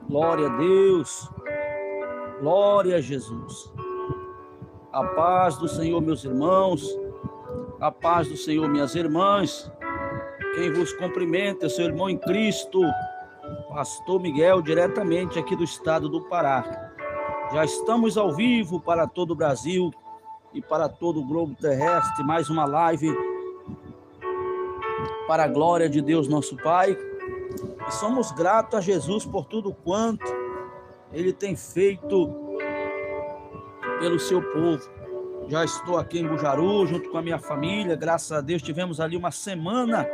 Glória a Deus, glória a Jesus. A paz do Senhor, meus irmãos, a paz do Senhor, minhas irmãs. Quem vos cumprimenta é seu irmão em Cristo, Pastor Miguel, diretamente aqui do estado do Pará. Já estamos ao vivo para todo o Brasil e para todo o globo terrestre, mais uma live para a glória de Deus nosso Pai. E somos gratos a Jesus por tudo quanto Ele tem feito pelo seu povo. Já estou aqui em Bujaru, junto com a minha família, graças a Deus. Tivemos ali uma semana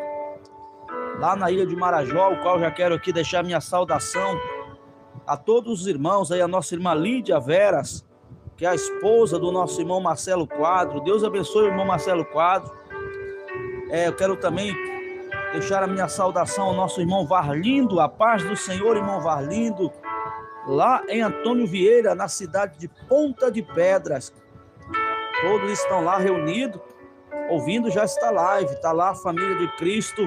lá na ilha de Marajó, o qual já quero aqui deixar minha saudação a todos os irmãos, aí a nossa irmã Lídia Veras, que é a esposa do nosso irmão Marcelo Quadro. Deus abençoe o irmão Marcelo Quadro. Eu quero também deixar a minha saudação ao nosso irmão Varlindo, a paz do Senhor, irmão Varlindo, lá em Antônio Vieira, na cidade de Ponta de Pedras. Todos estão lá reunidos, ouvindo já esta live. Está lá a família de Cristo.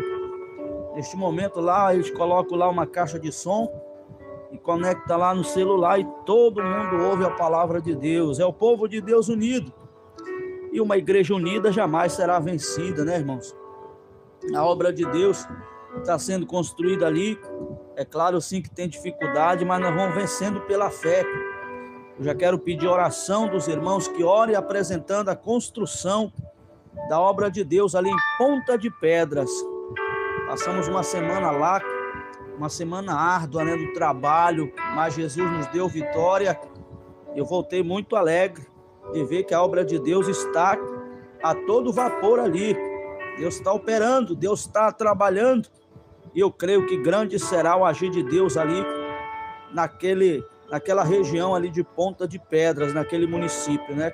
Neste momento lá, eles colocam lá uma caixa de som e conectam lá no celular e todo mundo ouve a palavra de Deus. É o povo de Deus unido. E uma igreja unida jamais será vencida, né, irmãos? A obra de Deus está sendo construída ali. É claro, sim, que tem dificuldade, mas nós vamos vencendo pela fé. Eu já quero pedir oração dos irmãos que orem apresentando a construção da obra de Deus ali em Ponta de Pedras. Passamos uma semana lá, uma semana árdua, né, do trabalho, mas Jesus nos deu vitória. Eu voltei muito alegre de ver que a obra de Deus está a todo vapor ali. Deus está operando, Deus está trabalhando, e eu creio que grande será o agir de Deus ali naquela região ali de Ponta de Pedras, naquele município, né?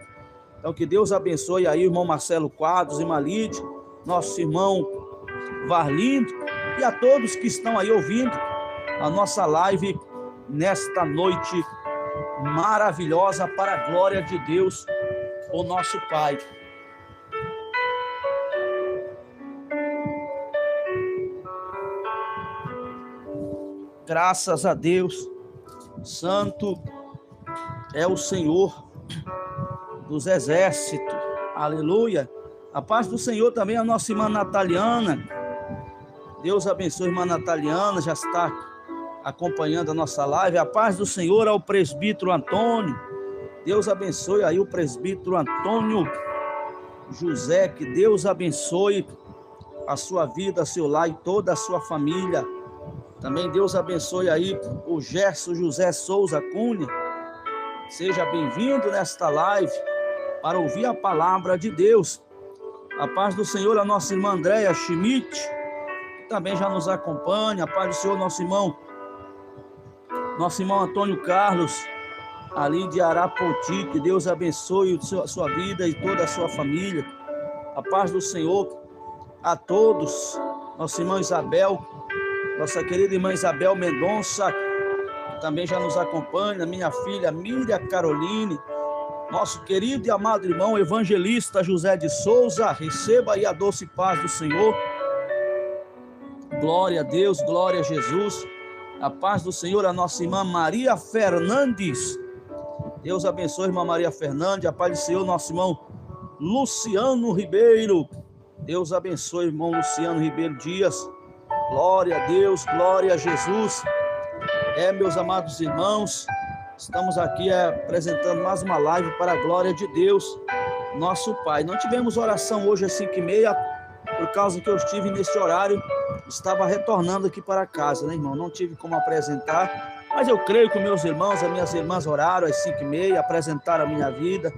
Então que Deus abençoe aí o irmão Marcelo Quadros e Malide, nosso irmão Varlindo, e a todos que estão aí ouvindo a nossa live nesta noite maravilhosa para a glória de Deus, o nosso Pai. Graças a Deus, santo é o Senhor dos exércitos, aleluia. A paz do Senhor também a nossa irmã Nataliana. Deus abençoe a irmã Nataliana, já está acompanhando a nossa live. A paz do Senhor ao presbítero Antônio. Deus abençoe aí o presbítero Antônio José, que Deus abençoe a sua vida, seu lar e toda a sua família. Também Deus abençoe aí o Gerson José Souza Cunha. Seja bem-vindo nesta live para ouvir a palavra de Deus. A paz do Senhor a nossa irmã Andréia Schmidt, que também já nos acompanha. A paz do Senhor nosso irmão Antônio Carlos, ali de Arapoti. Que Deus abençoe a sua vida e toda a sua família. A paz do Senhor a todos. Nossa irmã Isabel, nossa querida irmã Isabel Mendonça, que também já nos acompanha. Minha filha Miriam Caroline, nosso querido e amado irmão evangelista José de Souza. Receba aí a doce paz do Senhor. Glória a Deus, glória a Jesus. A paz do Senhor, a nossa irmã Maria Fernandes. Deus abençoe, irmã Maria Fernandes. A paz do Senhor, nosso irmão Luciano Ribeiro. Deus abençoe, irmão Luciano Ribeiro Dias. Glória a Deus, glória a Jesus. Meus amados irmãos, estamos aqui apresentando mais uma live para a glória de Deus, nosso Pai. Não tivemos oração hoje às 5h30, por causa que eu estive nesse horário, estava retornando aqui para casa, né, irmão? Não tive como apresentar, mas eu creio que meus irmãos, as minhas irmãs oraram às 5h30, apresentaram a minha vida.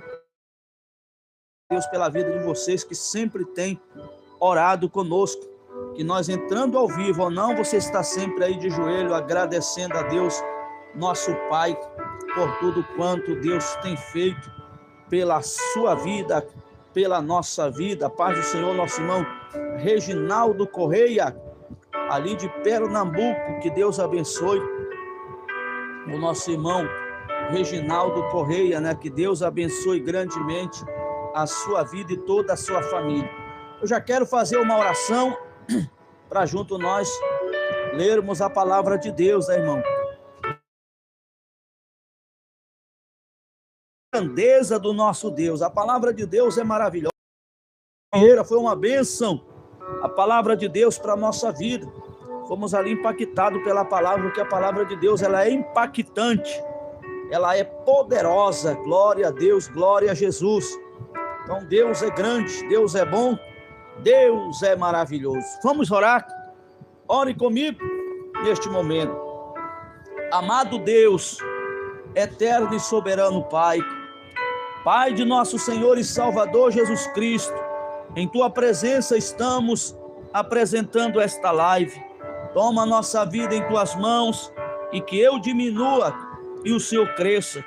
Deus pela vida de vocês que sempre tem orado conosco, que nós entrando ao vivo ou não, você está sempre aí de joelho agradecendo a Deus, nosso Pai, por tudo quanto Deus tem feito pela sua vida, pela nossa vida. A paz do Senhor, nosso irmão Reginaldo Correia, ali de Pernambuco, que Deus abençoe o nosso irmão Reginaldo Correia, né? Que Deus abençoe grandemente a sua vida e toda a sua família. Eu já quero fazer uma oração para junto nós lermos a palavra de Deus, né, irmão? A grandeza do nosso Deus, a palavra de Deus é maravilhosa. Foi uma bênção a palavra de Deus para a nossa vida. Fomos ali impactados pela palavra, porque a palavra de Deus ela é impactante, ela é poderosa. Glória a Deus, glória a Jesus. Então Deus é grande, Deus é bom, Deus é maravilhoso. Vamos orar? Ore comigo neste momento. Amado Deus, eterno e soberano Pai, Pai de nosso Senhor e Salvador Jesus Cristo, em Tua presença estamos apresentando esta live. Toma a nossa vida em Tuas mãos e que eu diminua e o Senhor cresça.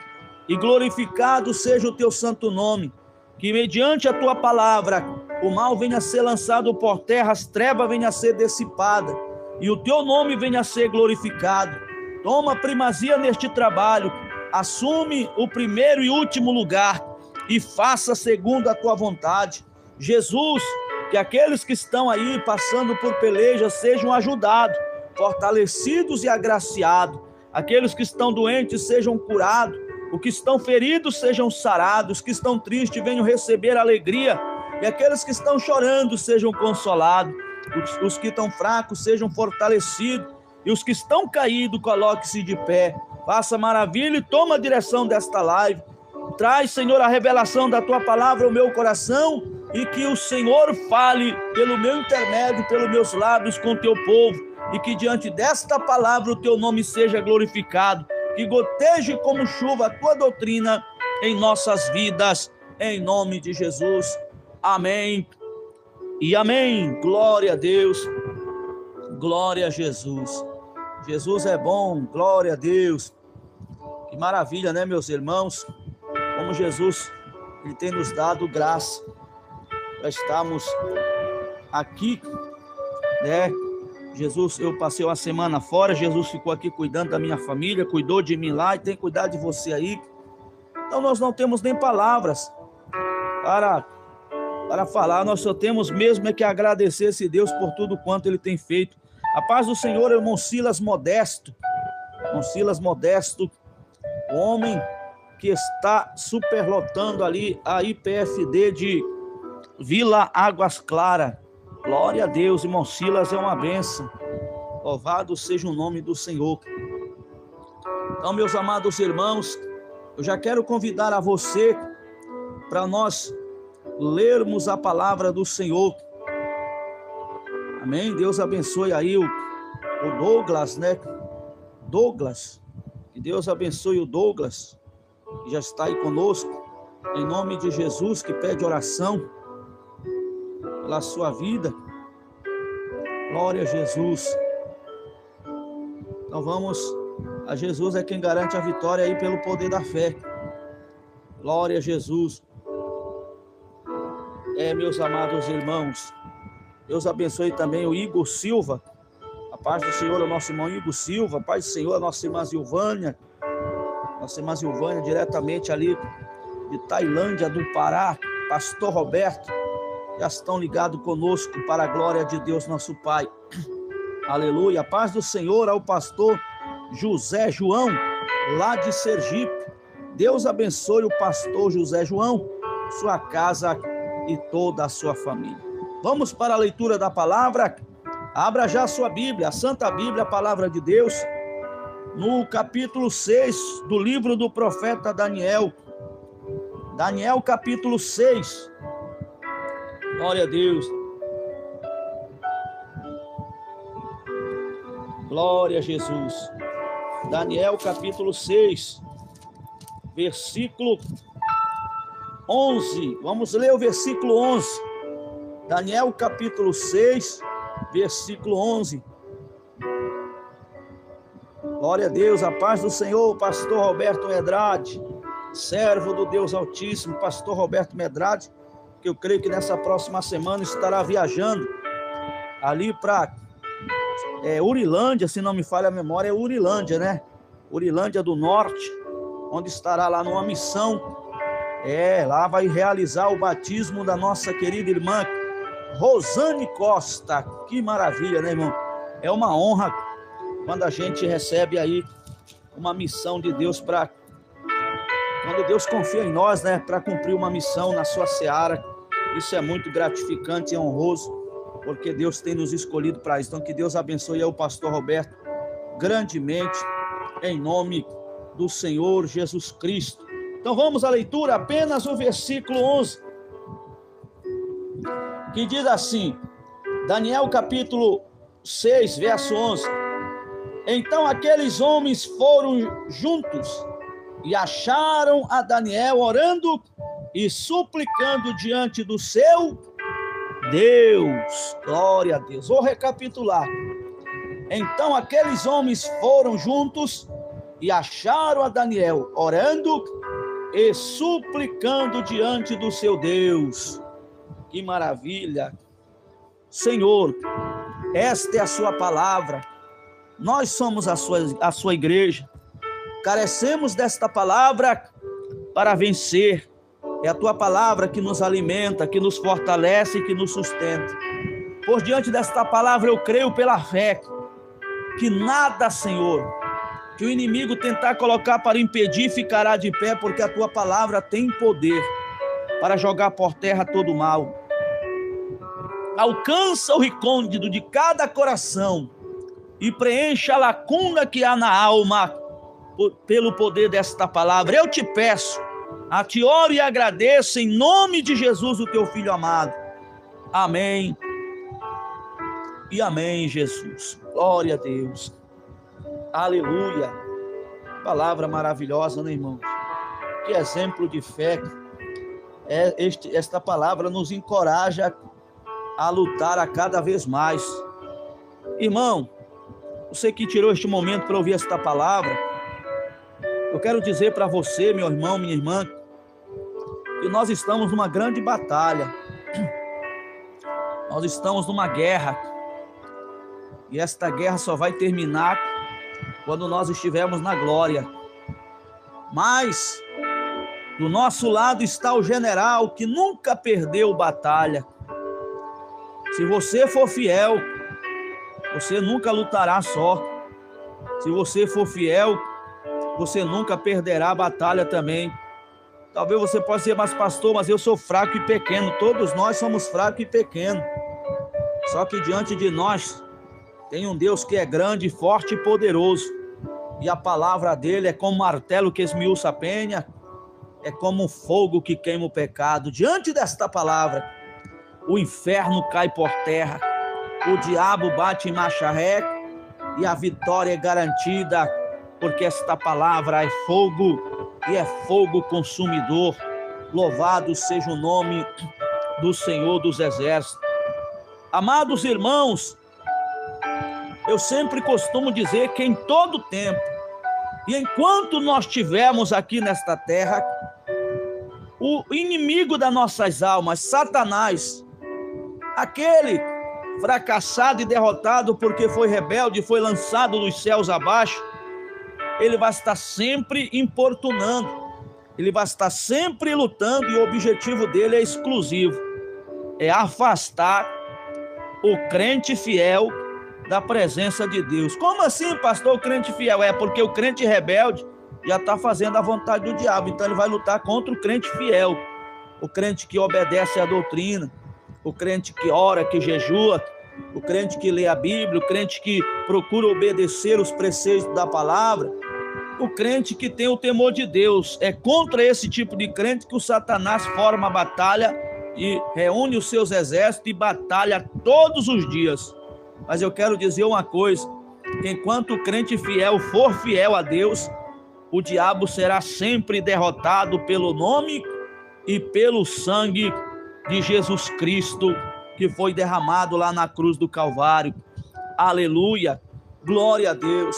E glorificado seja o Teu santo nome, que mediante a Tua palavra o mal venha a ser lançado por terra, as trevas venham a ser dissipada e o Teu nome venha a ser glorificado. Toma primazia neste trabalho, assume o primeiro e último lugar e faça segundo a Tua vontade. Jesus, que aqueles que estão aí passando por peleja sejam ajudados, fortalecidos e agraciados. Aqueles que estão doentes sejam curados, os que estão feridos sejam sarados, os que estão tristes venham receber alegria, e aqueles que estão chorando sejam consolados, os que estão fracos sejam fortalecidos, e os que estão caídos coloque-se de pé. Faça maravilha e toma a direção desta live. Traz, Senhor, a revelação da Tua palavra ao meu coração e que o Senhor fale pelo meu intermédio, pelos meus lábios com o Teu povo, e que diante desta palavra o Teu nome seja glorificado, que goteje como chuva a Tua doutrina em nossas vidas, em nome de Jesus. Amém e amém. Glória a Deus, glória a Jesus. Jesus é bom, glória a Deus. Que maravilha, né, meus irmãos? Como Jesus, Ele tem nos dado graça para estarmos aqui, né? Jesus, eu passei uma semana fora, Jesus ficou aqui cuidando da minha família, cuidou de mim lá e tem cuidado de você aí. Então nós não temos nem palavras para falar, nós só temos mesmo é que agradecer esse Deus por tudo quanto Ele tem feito. A paz do Senhor, irmão Silas Modesto, o homem que está superlotando ali a IPFD de Vila Águas Claras. Glória a Deus, irmão Silas é uma bênção. Louvado seja o nome do Senhor. Então, meus amados irmãos, eu já quero convidar a você para nós lermos a palavra do Senhor. Amém? Deus abençoe aí o Douglas, né? Douglas, que Deus abençoe o Douglas, que já está aí conosco, em nome de Jesus, que pede oração pela sua vida. Glória a Jesus. Então vamos a Jesus, é quem garante a vitória aí pelo poder da fé. Glória a Jesus. Meus amados irmãos, Deus abençoe também o Igor Silva. A paz do Senhor ao nosso irmão Igor Silva. A paz do Senhor à nossa irmã Zilvânia. Nossa irmã Zilvânia, diretamente ali de Tailândia, do Pará. Pastor Roberto, já estão ligados conosco para a glória de Deus, nosso Pai. Aleluia. A paz do Senhor ao pastor José João, lá de Sergipe. Deus abençoe o pastor José João, sua casa e toda a sua família. Vamos para a leitura da palavra. Abra já a sua Bíblia, a Santa Bíblia, a palavra de Deus, no capítulo 6 do livro do profeta Daniel. Daniel, capítulo 6. Glória a Deus. Glória a Jesus. Daniel, capítulo 6, versículo 11. Vamos ler o versículo 11. Daniel, capítulo 6, versículo 11. Glória a Deus, a paz do Senhor, pastor Roberto Medrade, servo do Deus Altíssimo, pastor Roberto Medrade, que eu creio que nessa próxima semana estará viajando ali para Urilândia, se não me falha a memória, é Urilândia, né? Urilândia do Norte, onde estará lá numa missão. Lá vai realizar o batismo da nossa querida irmã Rosane Costa. Que maravilha, né, irmão? É uma honra quando a gente recebe aí uma missão de Deus quando Deus confia em nós, né, para cumprir uma missão na sua seara. Isso é muito gratificante e honroso, porque Deus tem nos escolhido para isso. Então, que Deus abençoe o pastor Roberto grandemente, em nome do Senhor Jesus Cristo. Então, vamos à leitura, apenas o versículo 11, que diz assim, Daniel capítulo 6, verso 11. Então aqueles homens foram juntos e acharam a Daniel orando e suplicando diante do seu Deus. Glória a Deus. Vou recapitular. Então aqueles homens foram juntos e acharam a Daniel orando e suplicando diante do seu Deus. Que maravilha. Senhor, esta é a sua palavra. Nós somos a sua igreja. Carecemos desta palavra para vencer. É a tua palavra que nos alimenta, que nos fortalece e que nos sustenta. Por diante desta palavra eu creio pela fé que nada, Senhor, que o inimigo tentar colocar para impedir ficará de pé, porque a tua palavra tem poder para jogar por terra todo o mal. Alcança o recôndito de cada coração e preencha a lacuna que há na alma pelo poder desta palavra. Eu te peço, a te oro e agradeço em nome de Jesus, o teu filho amado. Amém e amém, Jesus. Glória a Deus. Aleluia. Palavra maravilhosa, né, irmãos? Que exemplo de fé. Esta palavra nos encoraja a lutar a cada vez mais. Irmão, você que tirou este momento para ouvir esta palavra, eu quero dizer para você, meu irmão, minha irmã, que nós estamos numa grande batalha. Nós estamos numa guerra. E esta guerra só vai terminar quando nós estivermos na glória. Mas do nosso lado está o general que nunca perdeu batalha. Se você for fiel, você nunca lutará só. Se você for fiel, você nunca perderá a batalha também. Talvez você possa dizer, mas pastor, mas eu sou fraco e pequeno. Todos nós somos fracos e pequenos. Só que diante de nós tem um Deus que é grande, forte e poderoso. E a palavra dele é como um martelo que esmiuça a penha, é como um fogo que queima o pecado. Diante desta palavra, o inferno cai por terra, o diabo bate em marcha ré e a vitória é garantida, porque esta palavra é fogo e é fogo consumidor. Louvado seja o nome do Senhor dos Exércitos. Amados irmãos, eu sempre costumo dizer que em todo tempo, e enquanto nós estivermos aqui nesta terra, o inimigo das nossas almas, Satanás, aquele fracassado e derrotado porque foi rebelde, foi lançado dos céus abaixo, ele vai estar sempre importunando, ele vai estar sempre lutando, e o objetivo dele é exclusivo, é afastar o crente fiel da presença de Deus. Como assim, pastor, o crente fiel? É porque o crente rebelde já está fazendo a vontade do diabo, então ele vai lutar contra o crente fiel, o crente que obedece à doutrina, o crente que ora, que jejua, o crente que lê a Bíblia, o crente que procura obedecer os preceitos da palavra, o crente que tem o temor de Deus. É contra esse tipo de crente que o Satanás forma a batalha e reúne os seus exércitos e batalha todos os dias. Mas eu quero dizer uma coisa, que enquanto o crente fiel for fiel a Deus, o diabo será sempre derrotado pelo nome e pelo sangue de Jesus Cristo, que foi derramado lá na cruz do Calvário. Aleluia, glória a Deus.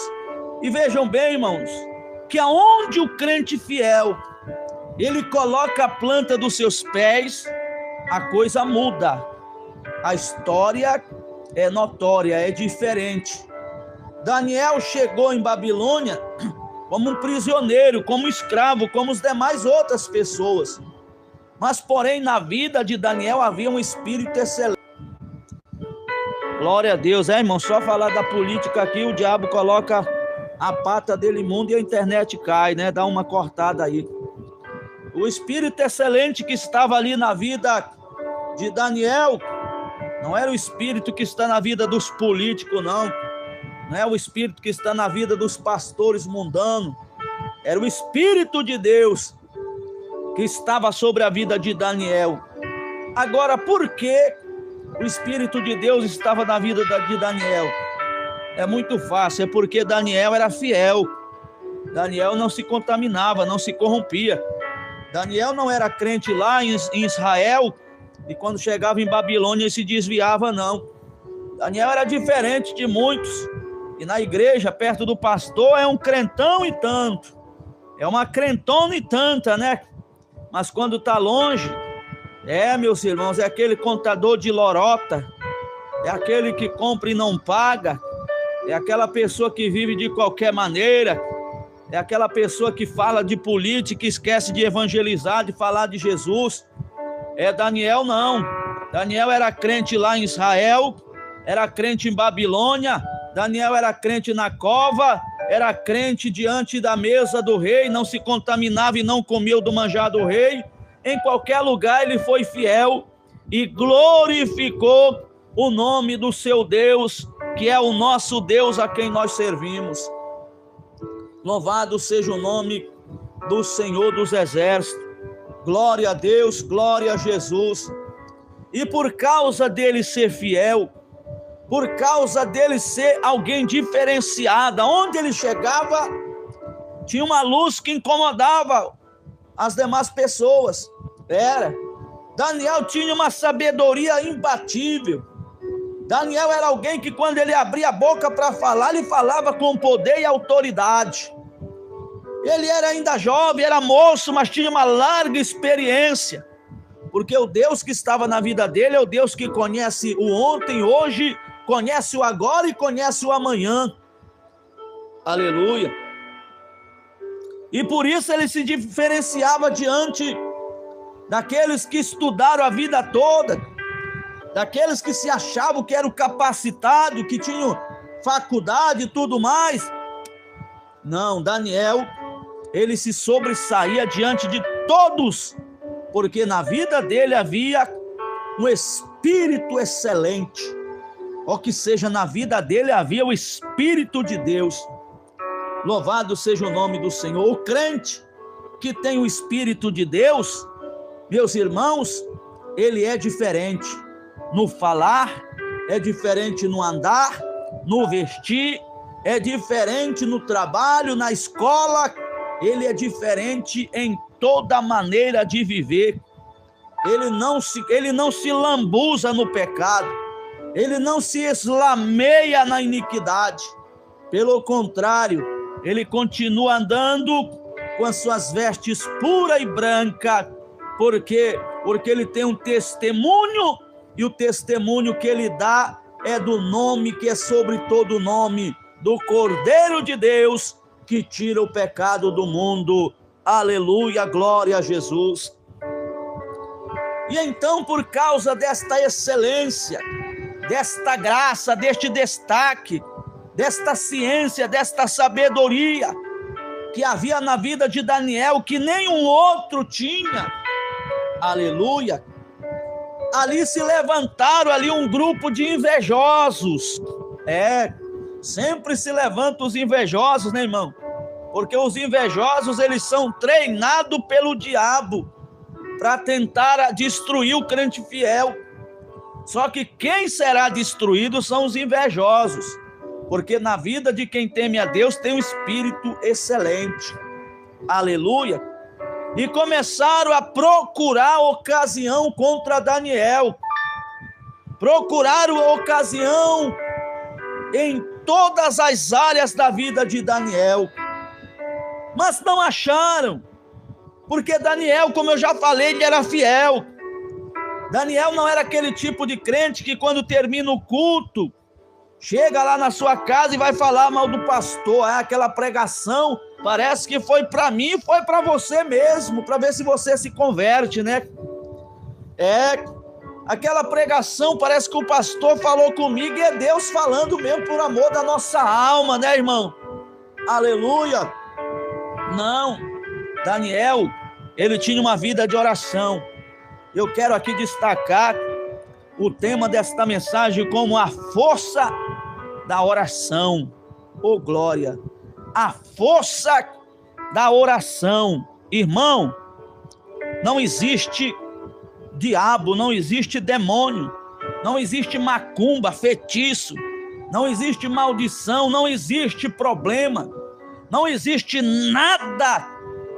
E vejam bem, irmãos, que aonde o crente fiel, ele coloca a planta dos seus pés, a coisa muda. A história é notória, é diferente. Daniel chegou em Babilônia como um prisioneiro, como escravo, como as demais outras pessoas. Mas, porém, na vida de Daniel havia um espírito excelente. Glória a Deus, irmão? Só falar da política aqui, o diabo coloca a pata dele imunda e a internet cai, né? Dá uma cortada aí. O espírito excelente que estava ali na vida de Daniel não era o espírito que está na vida dos políticos, não. Não é o espírito que está na vida dos pastores mundanos. Era o Espírito de Deus que estava sobre a vida de Daniel. Agora, por que o Espírito de Deus estava na vida de Daniel? É muito fácil, é porque Daniel era fiel. Daniel não se contaminava, não se corrompia. Daniel não era crente lá em Israel, e quando chegava em Babilônia ele se desviava, não. Daniel era diferente de muitos. E na igreja, perto do pastor, é um crentão e tanto. É uma crentona e tanta, né? Mas quando está longe, meus irmãos, é aquele contador de lorota, é aquele que compra e não paga, é aquela pessoa que vive de qualquer maneira, é aquela pessoa que fala de política, esquece de evangelizar, de falar de Jesus. Daniel não. Daniel era crente lá em Israel, era crente em Babilônia, Daniel era crente na cova, era crente diante da mesa do rei, não se contaminava e não comia do manjar do rei. Em qualquer lugar ele foi fiel e glorificou o nome do seu Deus, que é o nosso Deus a quem nós servimos. Louvado seja o nome do Senhor dos Exércitos. Glória a Deus, glória a Jesus. E por causa dele ser fiel, por causa dele ser alguém diferenciado, onde ele chegava, tinha uma luz que incomodava as demais pessoas. Daniel tinha uma sabedoria imbatível. Daniel era alguém que, quando ele abria a boca para falar, ele falava com poder e autoridade. Ele era ainda jovem, era moço, mas tinha uma larga experiência, porque o Deus que estava na vida dele é o Deus que conhece o ontem, hoje, conhece o agora e conhece o amanhã. Aleluia. E por isso ele se diferenciava diante daqueles que estudaram a vida toda, daqueles que se achavam que eram capacitados, que tinham faculdade e tudo mais. Não, Daniel, ele se sobressaía diante de todos, porque na vida dele havia um espírito excelente. Ou que seja, na vida dele havia o Espírito de Deus. Louvado seja o nome do Senhor. O crente que tem o Espírito de Deus, meus irmãos, ele é diferente no falar, é diferente no andar, no vestir, é diferente no trabalho, na escola, ele é diferente em toda maneira de viver. Ele não se lambuza no pecado, ele não se eslameia na iniquidade. Pelo contrário, ele continua andando com as suas vestes pura e branca, porque ele tem um testemunho, e o testemunho que ele dá é do nome que é sobre todo nome, do Cordeiro de Deus, que tira o pecado do mundo. Aleluia, glória a Jesus. E então, por causa desta excelência, desta graça, deste destaque, desta ciência, desta sabedoria que havia na vida de Daniel, que nenhum outro tinha. Aleluia! Ali se levantaram um grupo de invejosos. Sempre se levantam os invejosos, né, irmão? Porque os invejosos, eles são treinados pelo diabo para tentar destruir o crente fiel. Só que quem será destruído são os invejosos, porque na vida de quem teme a Deus tem um espírito excelente. Aleluia! E começaram a procurar ocasião contra Daniel. Procuraram ocasião em todas as áreas da vida de Daniel, mas não acharam, porque Daniel, como eu já falei, ele era fiel. Daniel não era aquele tipo de crente que quando termina o culto, chega lá na sua casa e vai falar mal do pastor. Aquela pregação parece que foi para mim e foi para você mesmo, para ver se você se converte, né? Aquela pregação parece que o pastor falou comigo e é Deus falando mesmo por amor da nossa alma, né, irmão? Aleluia! Não, Daniel, ele tinha uma vida de oração. Eu quero aqui destacar o tema desta mensagem como a força da oração. Oh, glória! A força da oração. Irmão, não existe diabo, não existe demônio, não existe macumba, feitiço, não existe maldição, não existe problema, não existe nada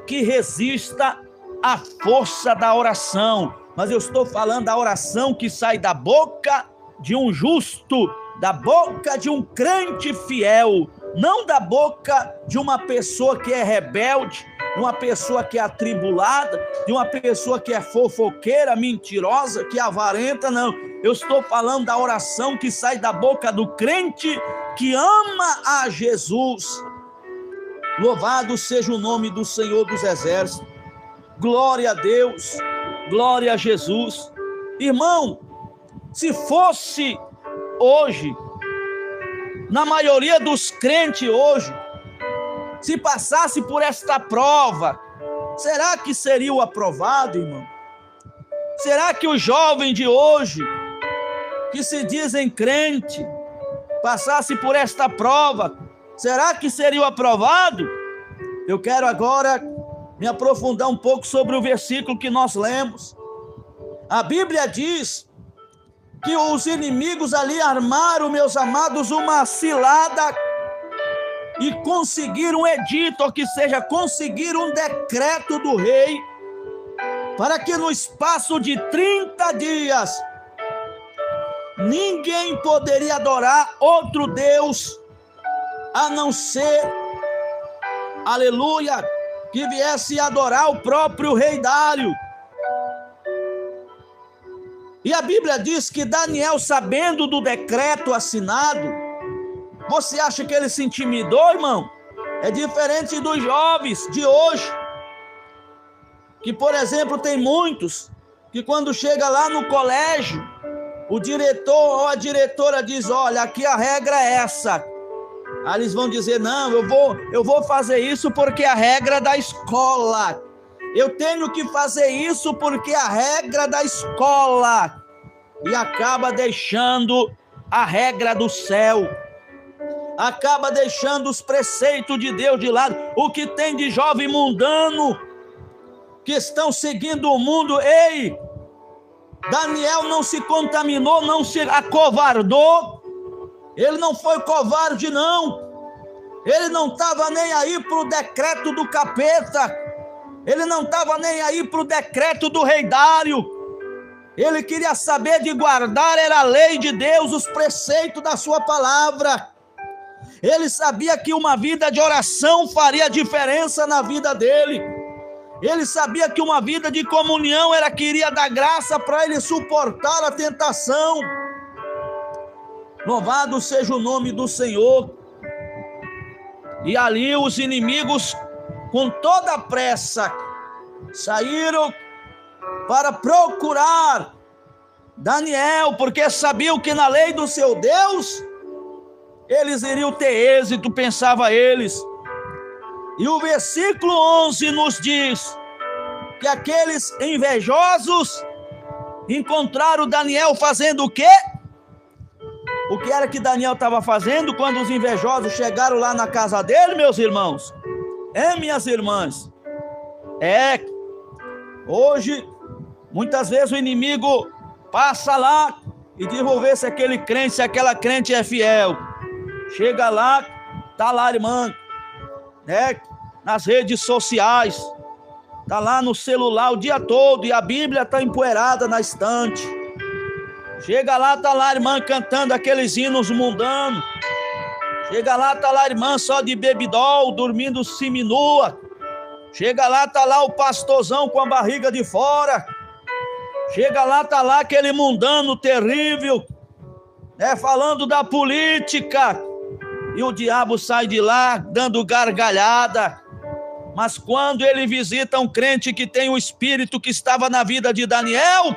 que resista à força da oração. Mas eu estou falando da oração que sai da boca de um justo, da boca de um crente fiel, não da boca de uma pessoa que é rebelde, de uma pessoa que é atribulada, de uma pessoa que é fofoqueira, mentirosa, que é avarenta, não. Eu estou falando da oração que sai da boca do crente que ama a Jesus. Louvado seja o nome do Senhor dos Exércitos. Glória a Deus, glória a Jesus. Irmão, se fosse hoje, na maioria dos crentes hoje, se passasse por esta prova, será que seria o aprovado, irmão? Será que os jovens de hoje, que se dizem crente, passasse por esta prova, será que seria o aprovado? Eu quero agora me aprofundar um pouco sobre o versículo que nós lemos. A Bíblia diz que os inimigos ali armaram, meus amados, uma cilada e conseguiram um edito, ou que seja, conseguiram um decreto do rei, para que no espaço de 30 dias, ninguém poderia adorar outro Deus, a não ser, aleluia, que viesse adorar o próprio rei Dário. E a Bíblia diz que Daniel, sabendo do decreto assinado, você acha que ele se intimidou, irmão? É diferente dos jovens de hoje, que, por exemplo, tem muitos que quando chega lá no colégio, o diretor ou a diretora diz: olha, aqui a regra é essa. Aí eles vão dizer: não, eu vou fazer isso porque a regra da escola. Eu tenho que fazer isso porque a regra da escola. E acaba deixando a regra do céu. Acaba deixando os preceitos de Deus de lado. O que tem de jovem mundano que estão seguindo o mundo. Ei, Daniel não se contaminou, não se acovardou. Ele não foi covarde, não. Ele não estava nem aí para o decreto do capeta. Ele não estava nem aí para o decreto do rei Dário. Ele queria saber de guardar, era a lei de Deus, os preceitos da sua palavra. Ele sabia que uma vida de oração faria diferença na vida dele. Ele sabia que uma vida de comunhão era que iria dar graça para ele suportar a tentação. Louvado seja o nome do Senhor. E ali os inimigos, com toda a pressa, saíram para procurar Daniel, porque sabiam que na lei do seu Deus, eles iriam ter êxito, pensava eles. E o versículo 11 nos diz que aqueles invejosos encontraram Daniel fazendo o quê? O que era que Daniel estava fazendo quando os invejosos chegaram lá na casa dele, meus irmãos? Minhas irmãs? Hoje, muitas vezes o inimigo passa lá e diz, vou ver se aquele crente, se aquela crente é fiel. Chega lá, tá lá a irmã, nas redes sociais, tá lá no celular o dia todo e a Bíblia tá empoeirada na estante. Chega lá, tá lá a irmã cantando aqueles hinos mundanos. Chega lá, tá lá a irmã só de bebidol, dormindo seminua. Chega lá, tá lá o pastorzão com a barriga de fora. Chega lá, tá lá aquele mundano terrível, falando da política. E o diabo sai de lá dando gargalhada. Mas quando ele visita um crente que tem o espírito que estava na vida de Daniel,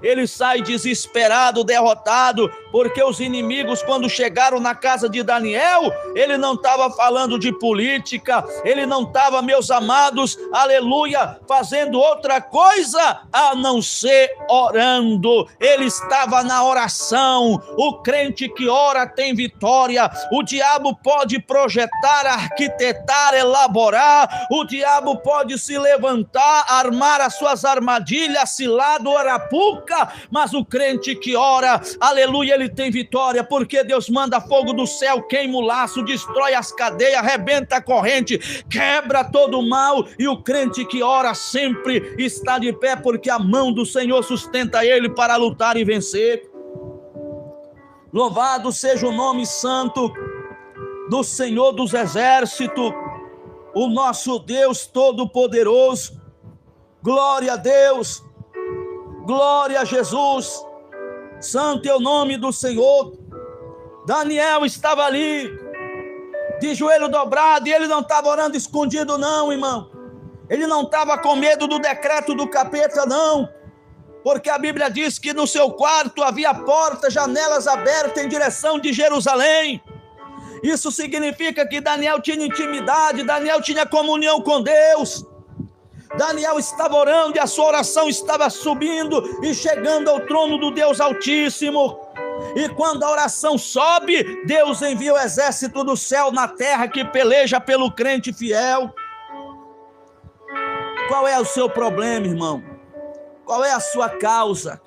ele sai desesperado, derrotado, porque os inimigos, quando chegaram na casa de Daniel, ele não estava falando de política, ele não estava, meus amados, aleluia, fazendo outra coisa a não ser orando. Ele estava na oração. O crente que ora tem vitória. O diabo pode projetar, arquitetar, elaborar, o diabo pode se levantar, armar as suas armadilhas, cilado, arapuca, mas o crente que ora, aleluia, ele tem vitória, porque Deus manda fogo do céu, queima o laço, destrói as cadeias, arrebenta a corrente, quebra todo o mal, e o crente que ora sempre está de pé, porque a mão do Senhor sustenta ele para lutar e vencer. Louvado seja o nome santo do Senhor dos Exércitos, o nosso Deus Todo-Poderoso. Glória a Deus, glória a Jesus, santo é o nome do Senhor. Daniel estava ali, de joelho dobrado, e ele não estava orando escondido não, irmão. Ele não estava com medo do decreto do capeta não, porque a Bíblia diz que no seu quarto havia portas, janelas abertas em direção de Jerusalém. Isso significa que Daniel tinha intimidade, Daniel tinha comunhão com Deus. Daniel estava orando e a sua oração estava subindo e chegando ao trono do Deus Altíssimo. E quando a oração sobe, Deus envia o exército do céu na terra que peleja pelo crente fiel. Qual é o seu problema, irmão? Qual é a sua causa?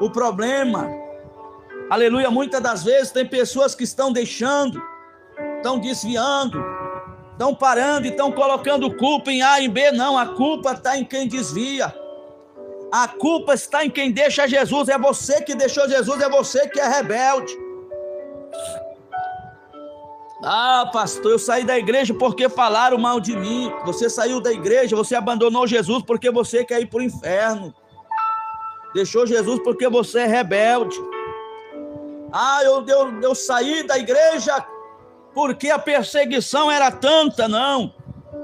O problema, aleluia, muitas das vezes tem pessoas que estão deixando, estão desviando, estão parando e estão colocando culpa em A e B. Não, a culpa está em quem desvia. A culpa está em quem deixa Jesus. É você que deixou Jesus, é você que é rebelde. Ah, pastor, eu saí da igreja porque falaram mal de mim. Você saiu da igreja, você abandonou Jesus porque você quer ir para o inferno. Deixou Jesus porque você é rebelde. Ah, eu saí da igreja porque a perseguição era tanta. Não,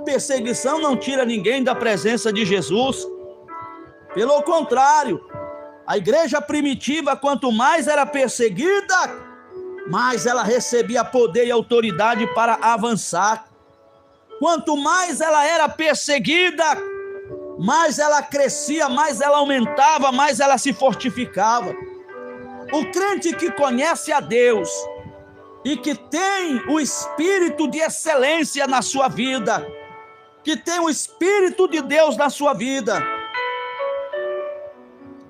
perseguição não tira ninguém da presença de Jesus. Pelo contrário, a igreja primitiva, quanto mais era perseguida, mais ela recebia poder e autoridade para avançar. Quanto mais ela era perseguida, mais ela crescia, mais ela aumentava, mais ela se fortificava. O crente que conhece a Deus e que tem o espírito de excelência na sua vida, que tem o Espírito de Deus na sua vida,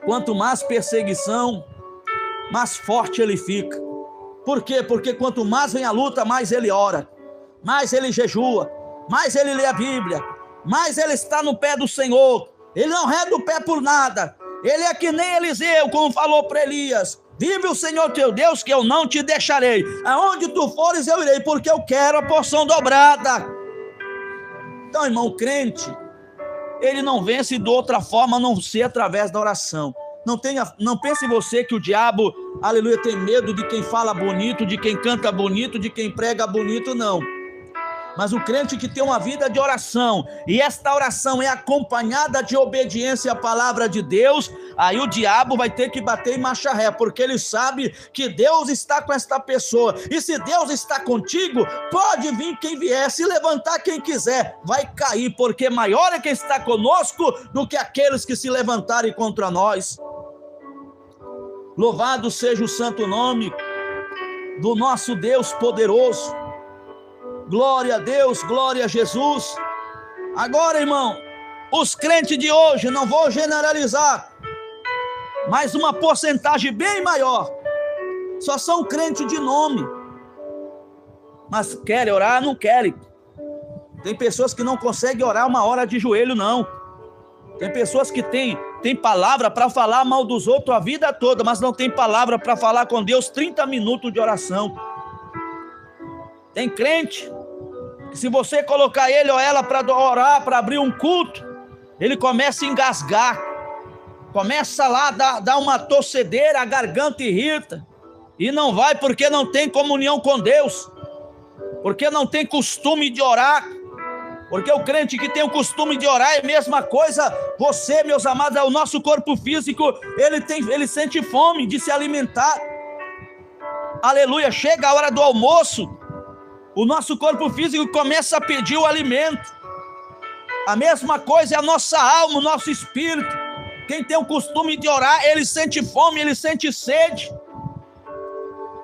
quanto mais perseguição, mais forte ele fica. Por quê? Porque quanto mais vem a luta, mais ele ora, mais ele jejua, mais ele lê a Bíblia, mais ele está no pé do Senhor. Ele não reda o pé por nada. Ele é que nem Eliseu, como falou para Elias: vive o Senhor teu Deus, que eu não te deixarei. Aonde tu fores eu irei, porque eu quero a porção dobrada. Então, irmão, o crente, ele não vence de outra forma a não ser através da oração. Não pense você que o diabo, aleluia, tem medo de quem fala bonito, de quem canta bonito, de quem prega bonito, não. Mas o crente que tem uma vida de oração, e esta oração é acompanhada de obediência à palavra de Deus, aí o diabo vai ter que bater em marcha ré, porque ele sabe que Deus está com esta pessoa, e se Deus está contigo, pode vir quem vier, se levantar quem quiser, vai cair, porque maior é quem está conosco do que aqueles que se levantarem contra nós. Louvado seja o santo nome do nosso Deus poderoso. Glória a Deus, glória a Jesus. Agora, irmão, os crentes de hoje, não vou generalizar, mas uma porcentagem bem maior, só são crentes de nome, mas querem orar? Não querem. Tem pessoas que não conseguem orar uma hora de joelho, não. Tem pessoas que têm palavra para falar mal dos outros a vida toda, mas não tem palavra para falar com Deus 30 minutos de oração. Tem crente que se você colocar ele ou ela para orar, para abrir um culto, ele começa a engasgar, começa lá a dar uma tossedeira, a garganta irrita, e não vai porque não tem comunhão com Deus, porque não tem costume de orar. Porque o crente que tem o costume de orar é a mesma coisa. Você, meus amados, é o nosso corpo físico, ele sente fome de se alimentar. Aleluia, chega a hora do almoço, o nosso corpo físico começa a pedir o alimento. A mesma coisa é a nossa alma, o nosso espírito. Quem tem o costume de orar, ele sente fome, ele sente sede.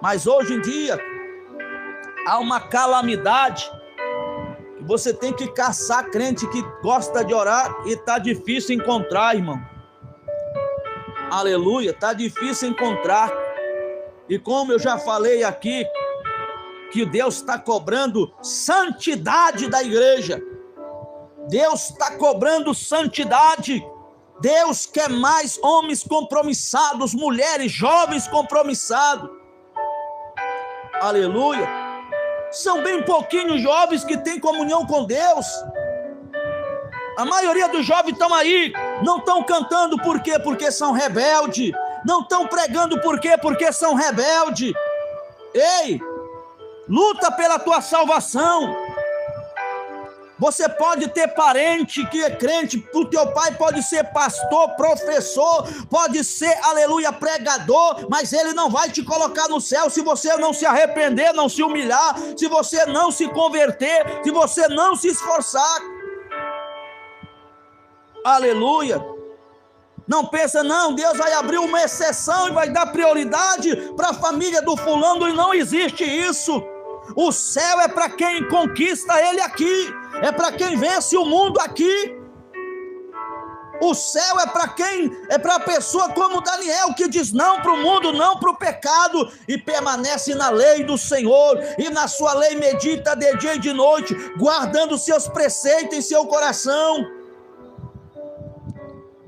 Mas hoje em dia há uma calamidade. Você tem que caçar crente que gosta de orar, e está difícil encontrar, irmão. Aleluia, está difícil encontrar. E como eu já falei aqui, que Deus está cobrando santidade da igreja. Deus está cobrando santidade. Deus quer mais homens compromissados, mulheres, jovens compromissados. Aleluia. São bem pouquinhos jovens que têm comunhão com Deus. A maioria dos jovens estão aí, não estão cantando por quê? Porque são rebeldes. Não estão pregando por quê? Porque são rebeldes. Ei, luta pela tua salvação. Você pode ter parente que é crente, o teu pai pode ser pastor, professor, pode ser, aleluia, pregador, mas ele não vai te colocar no céu se você não se arrepender, não se humilhar, se você não se converter, se você não se esforçar. Aleluia. Não pensa, não, Deus vai abrir uma exceção e vai dar prioridade para a família do fulano, e não existe isso. O céu é para quem conquista ele aqui, é para quem vence o mundo aqui. O céu é para quem, é para a pessoa como Daniel, que diz não para o mundo, não para o pecado, e permanece na lei do Senhor, e na sua lei medita de dia e de noite, guardando seus preceitos em seu coração.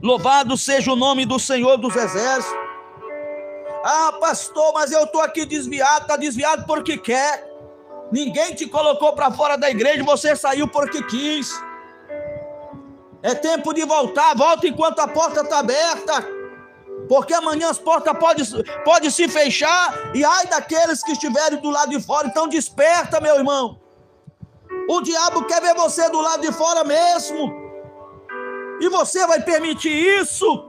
Louvado seja o nome do Senhor dos Exércitos. Ah, pastor, mas eu estou aqui desviado. Está desviado porque quer. Ninguém te colocou para fora da igreja, você saiu porque quis. É tempo de voltar, volta enquanto a porta está aberta, porque amanhã as portas podem se fechar, e ai daqueles que estiverem do lado de fora. Então desperta, meu irmão. O diabo quer ver você do lado de fora mesmo, e você vai permitir isso?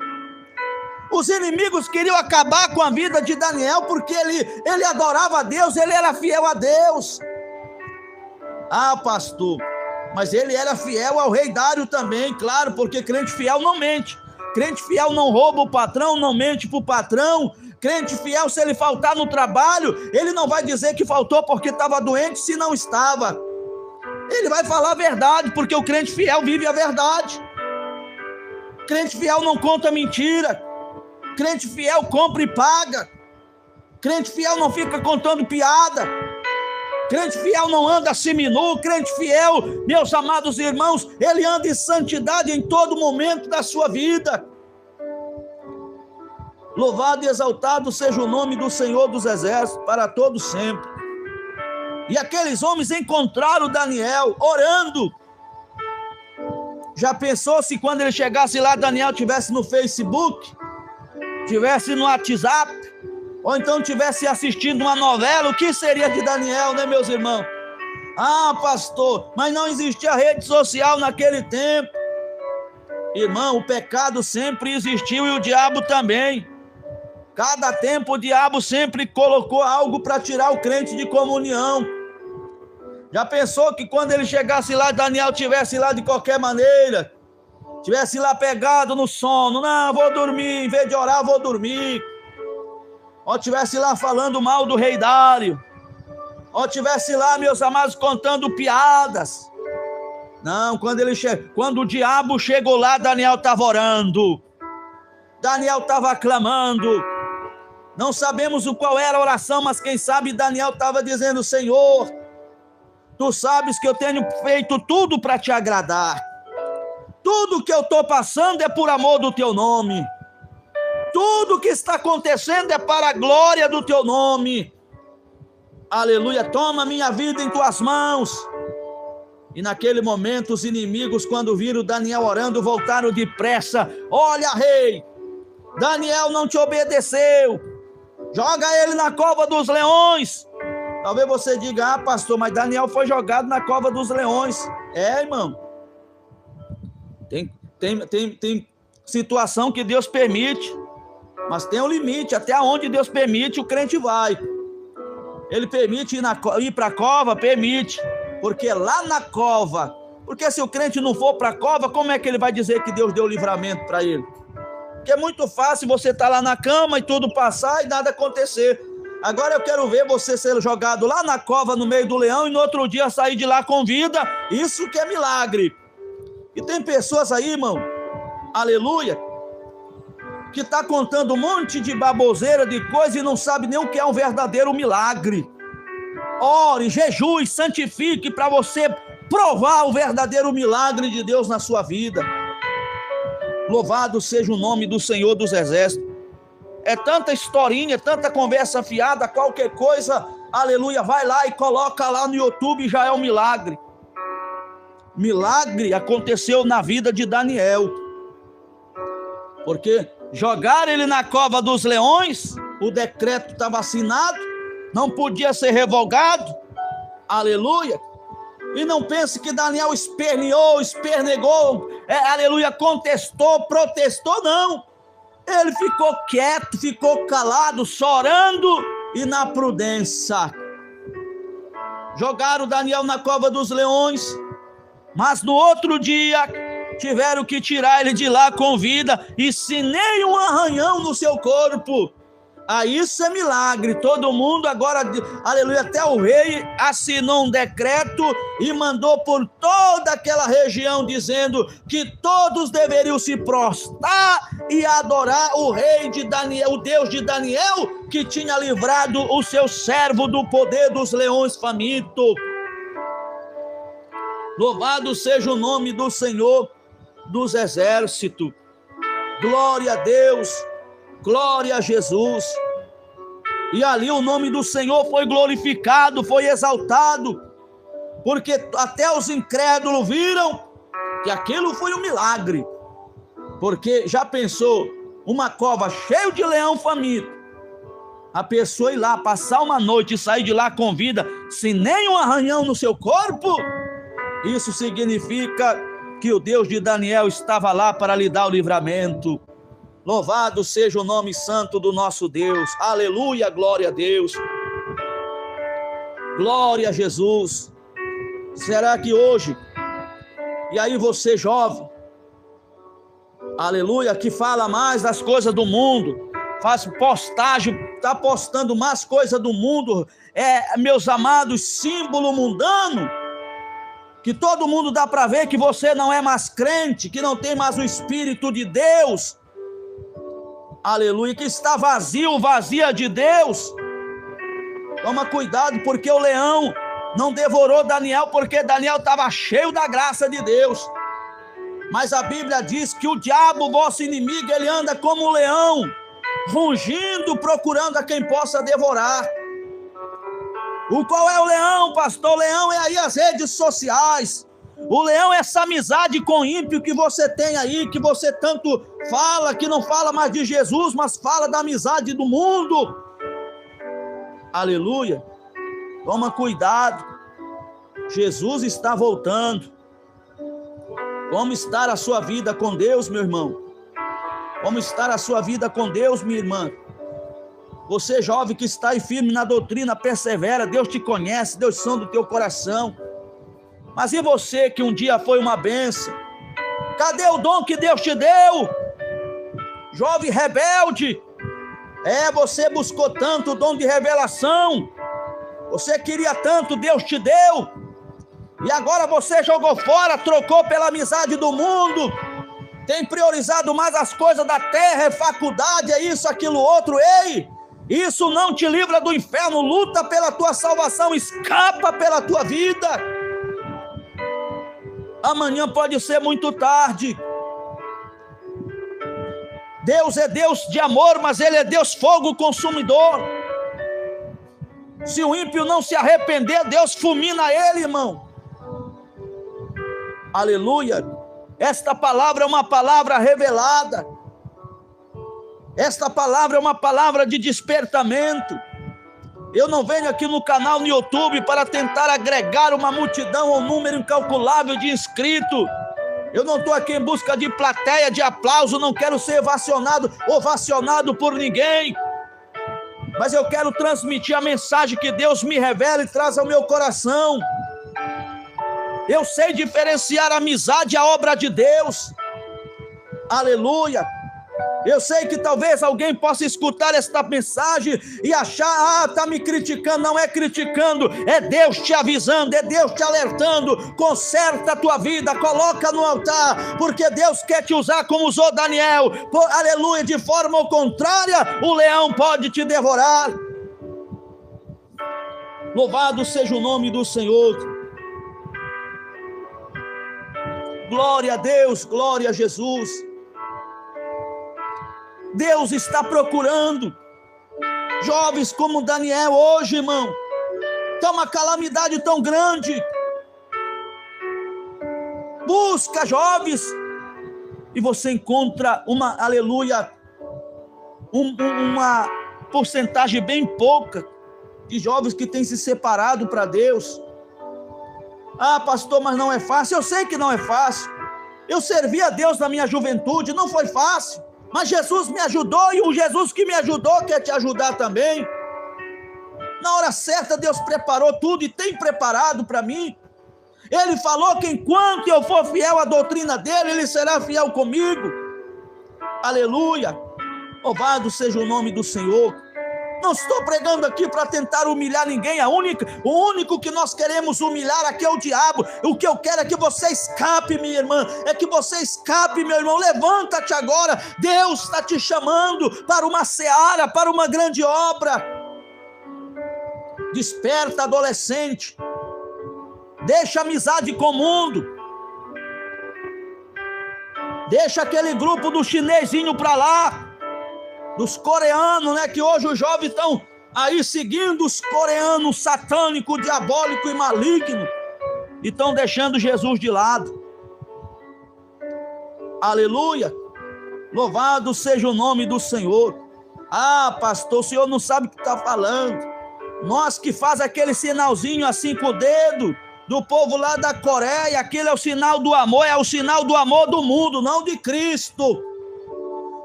Os inimigos queriam acabar com a vida de Daniel, porque ele adorava a Deus, ele era fiel a Deus. Ah, pastor, mas ele era fiel ao rei Dário também, claro, porque crente fiel não mente. Crente fiel não rouba o patrão, não mente para o patrão. Crente fiel, se ele faltar no trabalho, ele não vai dizer que faltou porque estava doente, se não estava. Ele vai falar a verdade, porque o crente fiel vive a verdade. Crente fiel não conta mentira. Crente fiel compra e paga. Crente fiel não fica contando piada. Crente fiel não anda seminu. Crente fiel, meus amados irmãos, ele anda em santidade em todo momento da sua vida. Louvado e exaltado seja o nome do Senhor dos Exércitos, para todo sempre. E aqueles homens encontraram Daniel orando. Já pensou se quando ele chegasse lá, Daniel estivesse no Facebook, estivesse no WhatsApp, ou então estivesse assistindo uma novela? O que seria de Daniel, né, meus irmãos? Ah, pastor, mas não existia rede social naquele tempo. Irmão, o pecado sempre existiu e o diabo também. Cada tempo o diabo sempre colocou algo para tirar o crente de comunhão. Já pensou que quando ele chegasse lá, Daniel tivesse lá de qualquer maneira, tivesse lá pegado no sono, não, vou dormir, em vez de orar, vou dormir. Ou tivesse lá falando mal do rei Dário, ou tivesse lá, meus amados, contando piadas. Não, quando o diabo chegou lá, Daniel estava orando, Daniel estava clamando. Não sabemos qual era a oração, mas quem sabe Daniel estava dizendo: Senhor, tu sabes que eu tenho feito tudo para te agradar. Tudo que eu estou passando é por amor do teu nome. Tudo que está acontecendo é para a glória do teu nome. Aleluia, toma minha vida em tuas mãos. E naquele momento os inimigos, quando viram Daniel orando, voltaram depressa. Olha, rei, Daniel não te obedeceu. Joga ele na cova dos leões. Talvez você diga: ah, pastor, mas Daniel foi jogado na cova dos leões. É, irmão. Tem situação que Deus permite, mas tem um limite. Até onde Deus permite, o crente vai. Ele permite ir para a cova? Permite. Porque lá na cova, porque se o crente não for para a cova, como é que ele vai dizer que Deus deu livramento para ele? Porque é muito fácil você estar lá na cama e tudo passar e nada acontecer. Agora eu quero ver você ser jogado lá na cova no meio do leão e no outro dia sair de lá com vida. Isso que é milagre. E tem pessoas aí, irmão, aleluia, que está contando um monte de baboseira, de coisa, e não sabe nem o que é um verdadeiro milagre. Ore, jejue, santifique para você provar o verdadeiro milagre de Deus na sua vida. Louvado seja o nome do Senhor dos Exércitos. É tanta historinha, tanta conversa fiada, qualquer coisa, aleluia, vai lá e coloca lá no YouTube e já é um milagre. Milagre aconteceu na vida de Daniel. Porque jogaram ele na cova dos leões, o decreto estava assinado, não podia ser revogado, aleluia. E não pense que Daniel espernegou, aleluia, contestou, protestou, não. Ele ficou quieto, ficou calado, chorando e na prudência. Jogaram Daniel na cova dos leões, mas no outro dia tiveram que tirar ele de lá com vida e sem nenhum arranhão no seu corpo. Aí isso é milagre. Todo mundo agora, aleluia, até o rei assinou um decreto e mandou por toda aquela região, dizendo que todos deveriam se prostrar e adorar o rei de Daniel, o Deus de Daniel, que tinha livrado o seu servo do poder dos leões famintos. Louvado seja o nome do Senhor dos Exércitos. Glória a Deus. Glória a Jesus. E ali o nome do Senhor foi glorificado, foi exaltado, porque até os incrédulos viram que aquilo foi um milagre. Porque já pensou, uma cova cheia de leão faminto, a pessoa ir lá, passar uma noite e sair de lá com vida, sem nenhum arranhão no seu corpo? Isso significa que o Deus de Daniel estava lá para lhe dar o livramento. Louvado seja o nome santo do nosso Deus. Aleluia, glória a Deus. Glória a Jesus. Será que hoje, e aí você jovem, aleluia, que fala mais das coisas do mundo, faz postagem, está postando mais coisas do mundo, meus amados, símbolo mundano, que todo mundo dá para ver que você não é mais crente, que não tem mais o Espírito de Deus, aleluia, que está vazio, vazia de Deus. Toma cuidado, porque o leão não devorou Daniel, porque Daniel estava cheio da graça de Deus. Mas a Bíblia diz que o diabo, vosso inimigo, ele anda como um leão, rugindo, procurando a quem possa devorar. Qual é o leão, pastor? O leão é aí as redes sociais. O leão é essa amizade com ímpio que você tem aí, que você tanto fala, que não fala mais de Jesus, mas fala da amizade do mundo. Aleluia. Toma cuidado. Jesus está voltando. Como está a sua vida com Deus, meu irmão? Como está a sua vida com Deus, minha irmã? Você jovem que está aí firme na doutrina, persevera, Deus te conhece, Deus sonda o teu coração. Mas e você que um dia foi uma bênção? Cadê o dom que Deus te deu? Jovem rebelde, você buscou tanto o dom de revelação, você queria tanto, Deus te deu, e agora você jogou fora, trocou pela amizade do mundo, tem priorizado mais as coisas da terra, é faculdade, é isso, aquilo, outro. Ei, isso não te livra do inferno. Luta pela tua salvação, escapa pela tua vida. Amanhã pode ser muito tarde. Deus é Deus de amor, mas Ele é Deus fogo consumidor. Se o ímpio não se arrepender, Deus fulmina ele, irmão. Aleluia. Esta palavra é uma palavra revelada. Esta palavra é uma palavra de despertamento. Eu não venho aqui no canal no YouTube para tentar agregar uma multidão ou um número incalculável de inscritos. Eu não estou aqui em busca de plateia, de aplauso, não quero ser ovacionado por ninguém. Mas eu quero transmitir a mensagem que Deus me revela e traz ao meu coração. Eu sei diferenciar a amizade e a obra de Deus. Aleluia. Eu sei que talvez alguém possa escutar esta mensagem e achar, está me criticando. Não é criticando, é Deus te avisando, é Deus te alertando. Conserta a tua vida, coloca no altar, porque Deus quer te usar como usou Daniel. Aleluia, de forma contrária, o leão pode te devorar. Louvado seja o nome do Senhor. Glória a Deus, glória a Jesus. Deus está procurando jovens como Daniel hoje, irmão. Está uma calamidade tão grande. Busca jovens e você encontra uma porcentagem bem pouca de jovens que têm se separado para Deus. Ah, pastor, mas não é fácil. Eu sei que não é fácil. Eu servi a Deus na minha juventude, não foi fácil. Mas Jesus me ajudou e o Jesus que me ajudou quer te ajudar também. Na hora certa Deus preparou tudo e tem preparado para mim. Ele falou que enquanto eu for fiel à doutrina dele, ele será fiel comigo. Aleluia. Louvado seja o nome do Senhor. Não estou pregando aqui para tentar humilhar ninguém. O único que nós queremos humilhar aqui é o diabo. O que eu quero é que você escape, minha irmã. É que você escape, meu irmão. Levanta-te agora. Deus está te chamando para uma seara, para uma grande obra. Desperta, adolescente. Deixa a amizade com o mundo. Deixa aquele grupo do chinesinho para lá. Dos coreanos, né? Que hoje os jovens estão aí seguindo os coreanos satânicos, diabólicos e malignos. E estão deixando Jesus de lado. Aleluia. Louvado seja o nome do Senhor. Ah, pastor, o senhor não sabe o que está falando. Nós que faz aquele sinalzinho assim com o dedo, do povo lá da Coreia, aquele é o sinal do amor, é o sinal do amor do mundo, não de Cristo.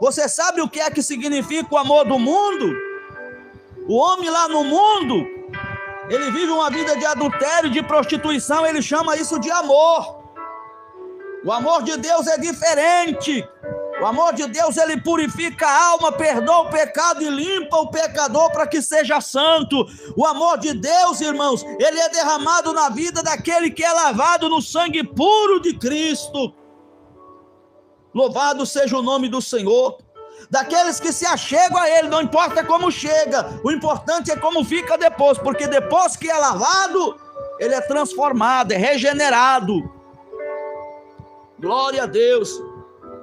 Você sabe o que é que significa o amor do mundo? O homem lá no mundo, ele vive uma vida de adultério, de prostituição, ele chama isso de amor. O amor de Deus é diferente. O amor de Deus, ele purifica a alma, perdoa o pecado e limpa o pecador para que seja santo. O amor de Deus, irmãos, ele é derramado na vida daquele que é lavado no sangue puro de Cristo. Louvado seja o nome do Senhor. Daqueles que se achegam a Ele, não importa como chega, o importante é como fica depois, porque depois que é lavado, ele é transformado, é regenerado. Glória a Deus.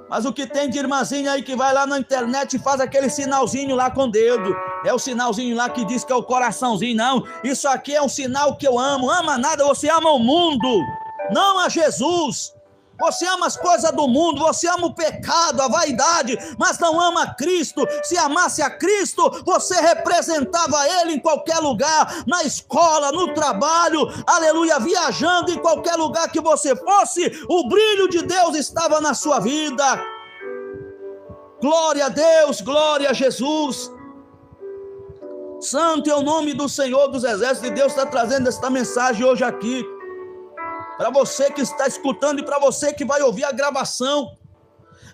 Mas o que tem de irmãzinha aí que vai lá na internet e faz aquele sinalzinho lá com o dedo, é o sinalzinho lá que diz que é o coraçãozinho. Não, isso aqui é um sinal que eu amo. Ama nada, você ama o mundo, não a Jesus. Você ama as coisas do mundo, você ama o pecado, a vaidade, mas não ama Cristo. Se amasse a Cristo, você representava Ele em qualquer lugar, na escola, no trabalho, aleluia, viajando, em qualquer lugar que você fosse, o brilho de Deus estava na sua vida. Glória a Deus, glória a Jesus. Santo é o nome do Senhor dos Exércitos, e Deus está trazendo esta mensagem hoje aqui, para você que está escutando e para você que vai ouvir a gravação.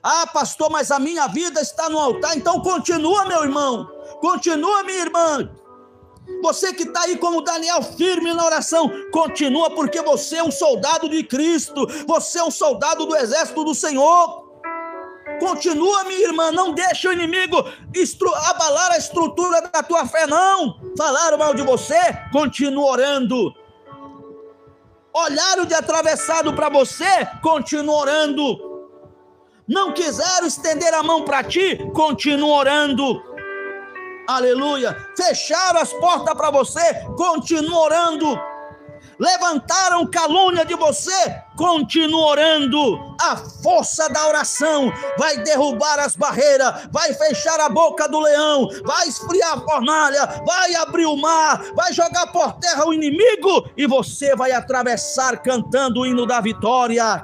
Ah, pastor, mas a minha vida está no altar. Então continua, meu irmão, continua, minha irmã. Você que está aí como Daniel, firme na oração, continua, porque você é um soldado de Cristo, você é um soldado do exército do Senhor. Continua, minha irmã, não deixe o inimigo abalar a estrutura da tua fé, não. Falaram mal de você, continua orando. Olharam de atravessado para você, continua orando. Não quiseram estender a mão para ti, continua orando. Aleluia. Fecharam as portas para você, continua orando. Levantaram calúnia de você, continua orando. A força da oração vai derrubar as barreiras, vai fechar a boca do leão, vai esfriar a fornalha, vai abrir o mar, vai jogar por terra o inimigo, e você vai atravessar cantando o hino da vitória.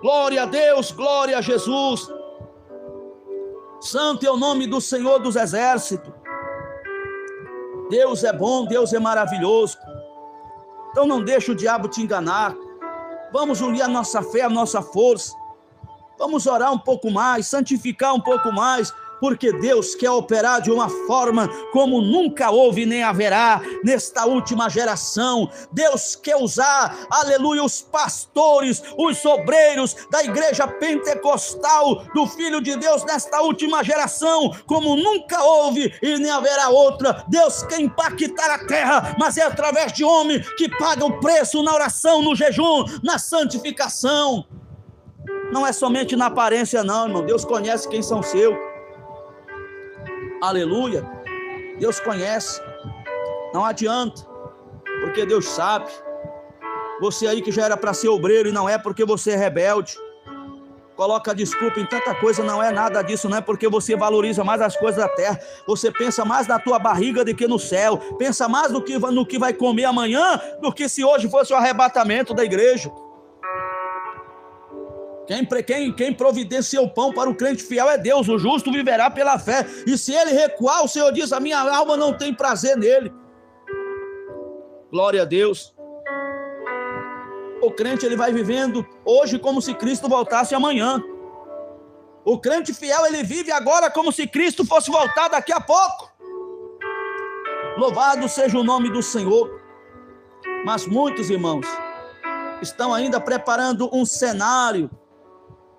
Glória a Deus, glória a Jesus. Santo é o nome do Senhor dos Exércitos. Deus é bom, Deus é maravilhoso. Então não deixe o diabo te enganar. Vamos unir a nossa fé, a nossa força. Vamos orar um pouco mais, santificar um pouco mais, porque Deus quer operar de uma forma como nunca houve nem haverá nesta última geração. Deus quer usar, aleluia, os pastores, os obreiros da igreja pentecostal do Filho de Deus nesta última geração, como nunca houve e nem haverá outra. Deus quer impactar a terra, mas é através de homem que paga o preço na oração, no jejum, na santificação. Não é somente na aparência, não, irmão. Deus conhece quem são seus. Aleluia. Deus conhece. Não adianta, porque Deus sabe. Você aí que já era para ser obreiro e não é, porque você é rebelde. Coloca desculpa em tanta coisa, não é nada disso, não é porque você valoriza mais as coisas da terra. Você pensa mais na tua barriga do que no céu. Pensa mais no que vai comer amanhã do que se hoje fosse o arrebatamento da igreja. Quem providencia o pão para o crente fiel é Deus. O justo viverá pela fé, e se ele recuar, o Senhor diz: a minha alma não tem prazer nele. Glória a Deus. O crente, ele vai vivendo hoje como se Cristo voltasse amanhã. O crente fiel, ele vive agora como se Cristo fosse voltar daqui a pouco. Louvado seja o nome do Senhor. Mas muitos irmãos estão ainda preparando um cenário,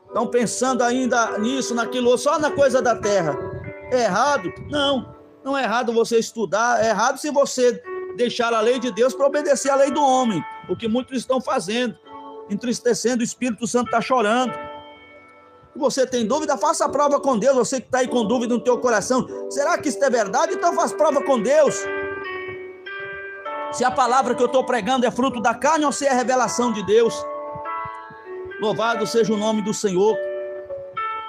estão pensando ainda nisso, naquilo, só na coisa da terra. É errado? Não é errado você estudar. É errado se você deixar a lei de Deus para obedecer a lei do homem, o que muitos estão fazendo, entristecendo. O Espírito Santo está chorando. Se você tem dúvida, faça a prova com Deus. Você que está aí com dúvida no teu coração, será que isso é verdade? Então faz prova com Deus. Se a palavra que eu estou pregando é fruto da carne ou se é revelação de Deus. Louvado seja o nome do Senhor.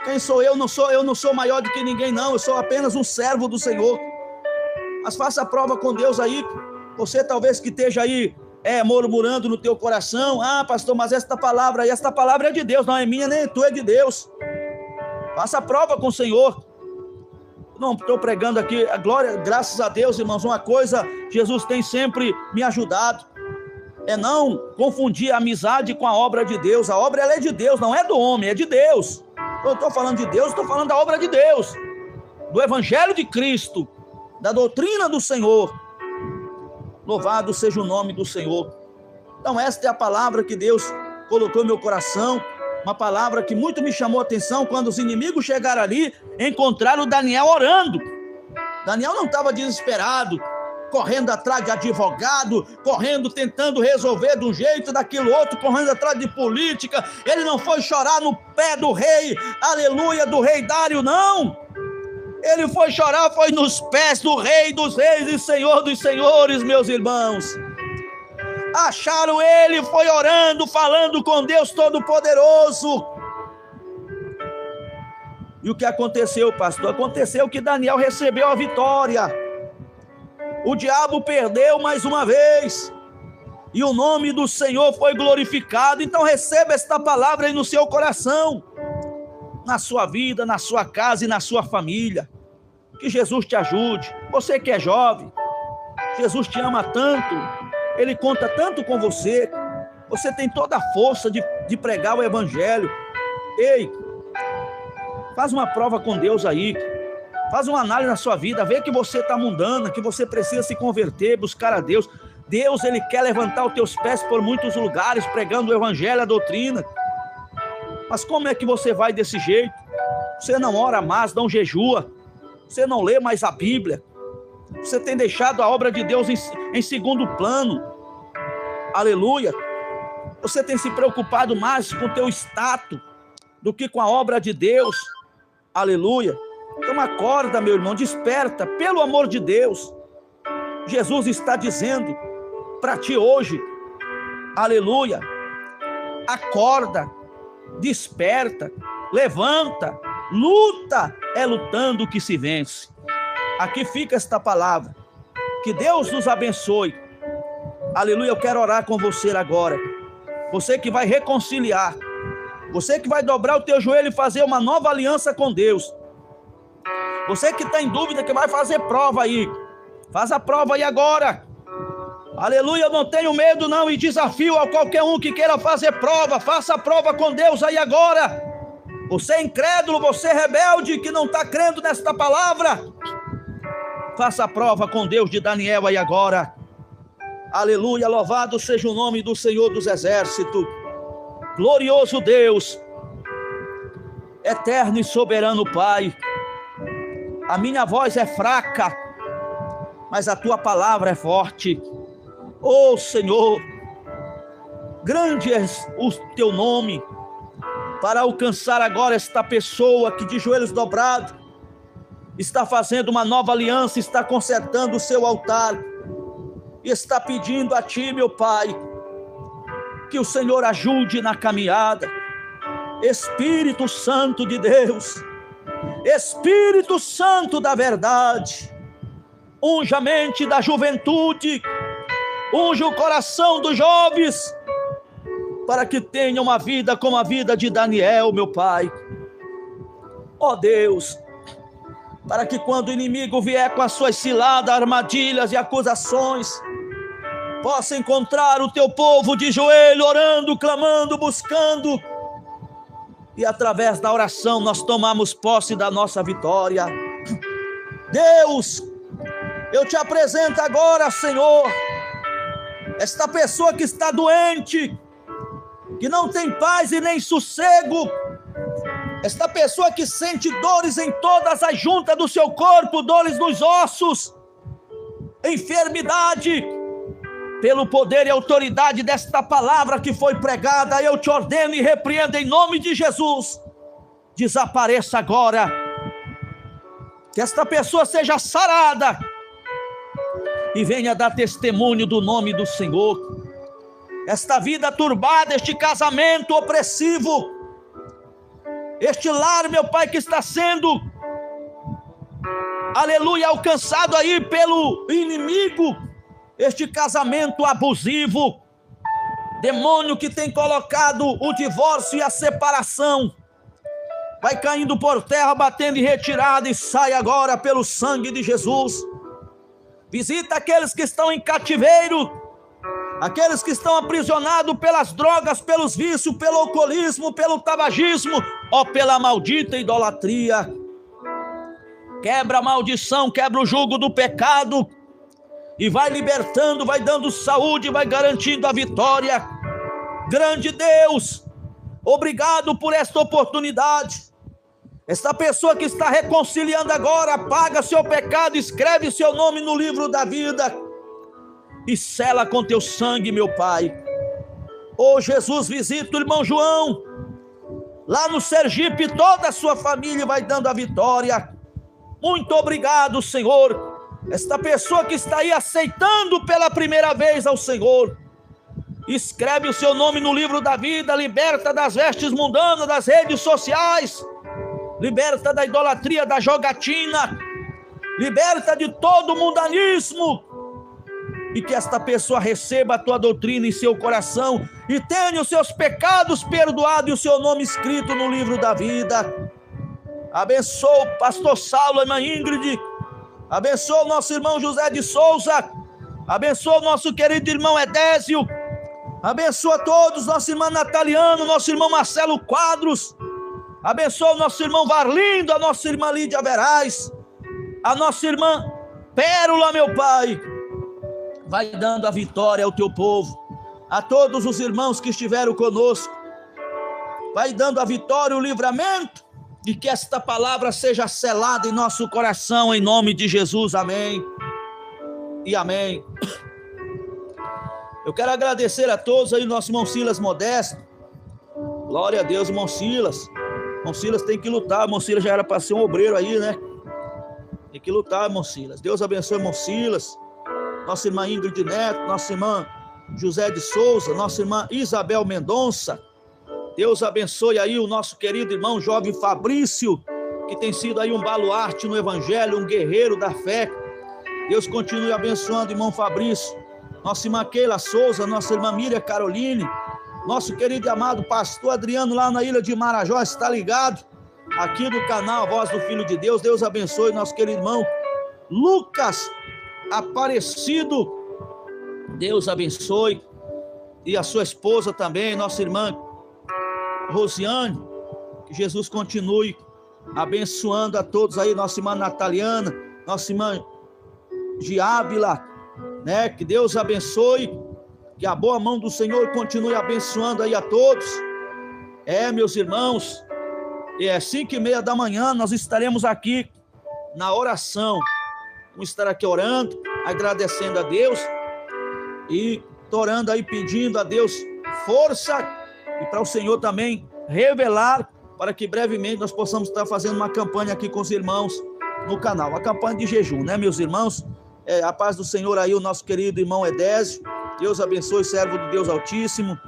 Quem sou eu? Eu não sou maior do que ninguém, não. Eu sou apenas um servo do Senhor. Mas faça a prova com Deus aí. Você talvez que esteja aí murmurando no teu coração: ah, pastor, mas esta palavra é de Deus. Não é minha nem tua, é de Deus. Faça a prova com o Senhor. Não estou pregando aqui, glória, graças a Deus, irmãos. Uma coisa, Jesus tem sempre me ajudado, é não confundir a amizade com a obra de Deus. A obra, ela é de Deus, não é do homem, é de Deus. Eu estou falando de Deus, estou falando da obra de Deus, do Evangelho de Cristo, da doutrina do Senhor. Louvado seja o nome do Senhor. Então esta é a palavra que Deus colocou no meu coração, uma palavra que muito me chamou a atenção. Quando os inimigos chegaram ali, encontraram Daniel orando. Daniel não estava desesperado, correndo atrás de advogado, correndo, tentando resolver de um jeito, daquilo outro, correndo atrás de política. Ele não foi chorar no pé do rei, aleluia, do rei Dário, não. Ele foi chorar, foi nos pés do Rei dos Reis e Senhor dos Senhores, meus irmãos. Acharam ele, foi orando, falando com Deus Todo-Poderoso. E o que aconteceu, pastor? Aconteceu que Daniel recebeu a vitória. O diabo perdeu mais uma vez. E o nome do Senhor foi glorificado. Então receba esta palavra aí no seu coração, na sua vida, na sua casa e na sua família. Que Jesus te ajude. Você que é jovem, Jesus te ama tanto, Ele conta tanto com você. Você tem toda a força de pregar o evangelho. Ei, faz uma prova com Deus aí. Faz uma análise na sua vida, vê que você está mundana, que você precisa se converter, buscar a Deus. Deus, Ele quer levantar os teus pés por muitos lugares, pregando o evangelho, a doutrina. Mas como é que você vai desse jeito? Você não ora mais, não jejua, você não lê mais a Bíblia, você tem deixado a obra de Deus em segundo plano. Aleluia. Você tem se preocupado mais com o teu status do que com a obra de Deus. Aleluia. Então acorda, meu irmão, desperta, pelo amor de Deus. Jesus está dizendo para ti hoje, aleluia, acorda, desperta, levanta, luta, é lutando que se vence. Aqui fica esta palavra, que Deus nos abençoe. Aleluia. Eu quero orar com você agora, você que vai reconciliar, você que vai dobrar o teu joelho e fazer uma nova aliança com Deus, você que está em dúvida, que vai fazer prova aí, faz a prova aí agora. Aleluia, eu não tenho medo não, e desafio a qualquer um que queira fazer prova, faça a prova com Deus aí agora. Você é incrédulo, você é rebelde, que não está crendo nesta palavra, faça a prova com Deus de Daniel aí agora. Aleluia, louvado seja o nome do Senhor dos Exércitos. Glorioso Deus, eterno e soberano Pai, a minha voz é fraca, mas a tua palavra é forte. Oh Senhor, grande é o teu nome, para alcançar agora esta pessoa que de joelhos dobrados está fazendo uma nova aliança, está consertando o seu altar, e está pedindo a ti, meu Pai, que o Senhor ajude na caminhada. Espírito Santo de Deus, Espírito Santo da verdade, unja a mente da juventude, unja o coração dos jovens, para que tenham uma vida como a vida de Daniel, meu Pai. Ó Deus, para que quando o inimigo vier com as suas ciladas, armadilhas e acusações, possa encontrar o teu povo de joelho, orando, clamando, buscando, e através da oração nós tomamos posse da nossa vitória. Deus, eu te apresento agora, Senhor, esta pessoa que está doente, que não tem paz e nem sossego, esta pessoa que sente dores em todas as juntas do seu corpo, dores nos ossos, enfermidade, pelo poder e autoridade desta palavra que foi pregada, eu te ordeno e repreendo em nome de Jesus, desapareça agora, que esta pessoa seja sarada, e venha dar testemunho do nome do Senhor. Esta vida turbada, este casamento opressivo, este lar, meu Pai, que está sendo, aleluia, alcançado aí pelo inimigo, este casamento abusivo, demônio que tem colocado o divórcio e a separação, vai caindo por terra, batendo em retirada, e sai agora pelo sangue de Jesus. Visita aqueles que estão em cativeiro, aqueles que estão aprisionados pelas drogas, pelos vícios, pelo alcoolismo, pelo tabagismo, ou pela maldita idolatria. Quebra a maldição, quebra o jugo do pecado, e vai libertando, vai dando saúde, vai garantindo a vitória. Grande Deus, obrigado por esta oportunidade. Esta pessoa que está reconciliando agora, apaga seu pecado, escreve seu nome no livro da vida e sela com teu sangue, meu Pai. Oh Jesus, visita o irmão João lá no Sergipe, toda a sua família, vai dando a vitória. Muito obrigado, Senhor. Esta pessoa que está aí aceitando pela primeira vez ao Senhor, Escreve o seu nome no livro da vida, liberta das vestes mundanas, das redes sociais, liberta da idolatria, da jogatina, liberta de todo o mundanismo, e que esta pessoa receba a tua doutrina em seu coração e tenha os seus pecados perdoados e o seu nome escrito no livro da vida. Abençoa o pastor Saulo, a irmã Ingrid, abençoa o nosso irmão José de Souza, abençoa o nosso querido irmão Edésio, abençoa todos, nosso irmão Nataliano, nosso irmão Marcelo Quadros, abençoa o nosso irmão Varlindo, a nossa irmã Lídia Verais, a nossa irmã Pérola, meu Pai. Vai dando a vitória ao teu povo, a todos os irmãos que estiveram conosco, vai dando a vitória, o livramento, e que esta palavra seja selada em nosso coração, em nome de Jesus, amém e amém. Eu quero agradecer a todos aí, nosso irmão Silas Modesto, glória a Deus, irmão Silas tem que lutar, irmão Silas já era para ser um obreiro aí, né? Tem que lutar, irmão Silas. Deus abençoe, irmão Silas, nossa irmã Ingrid Neto, nossa irmã José de Souza, nossa irmã Isabel Mendonça. Deus abençoe aí o nosso querido irmão jovem Fabrício, que tem sido aí um baluarte no evangelho, um guerreiro da fé. Deus continue abençoando o irmão Fabrício, nossa irmã Keila Souza, nossa irmã Miriam Caroline, nosso querido e amado pastor Adriano lá na ilha de Marajó, está ligado aqui do canal Voz do Filho de Deus. Deus abençoe nosso querido irmão Lucas Aparecido, Deus abençoe, e a sua esposa também, nossa irmã Rosiane, que Jesus continue abençoando a todos aí, nossa irmã Nataliana, nossa irmã Giávila, né, que Deus abençoe, que a boa mão do Senhor continue abençoando aí a todos. Meus irmãos, às 5:30 da manhã nós estaremos aqui na oração. Vamos estar aqui orando, agradecendo a Deus e orando aí, pedindo a Deus força e para o Senhor também revelar, para que brevemente nós possamos estar fazendo uma campanha aqui com os irmãos no canal, uma campanha de jejum, né, meus irmãos? A paz do Senhor aí, o nosso querido irmão Edésio, Deus abençoe, servo de Deus Altíssimo,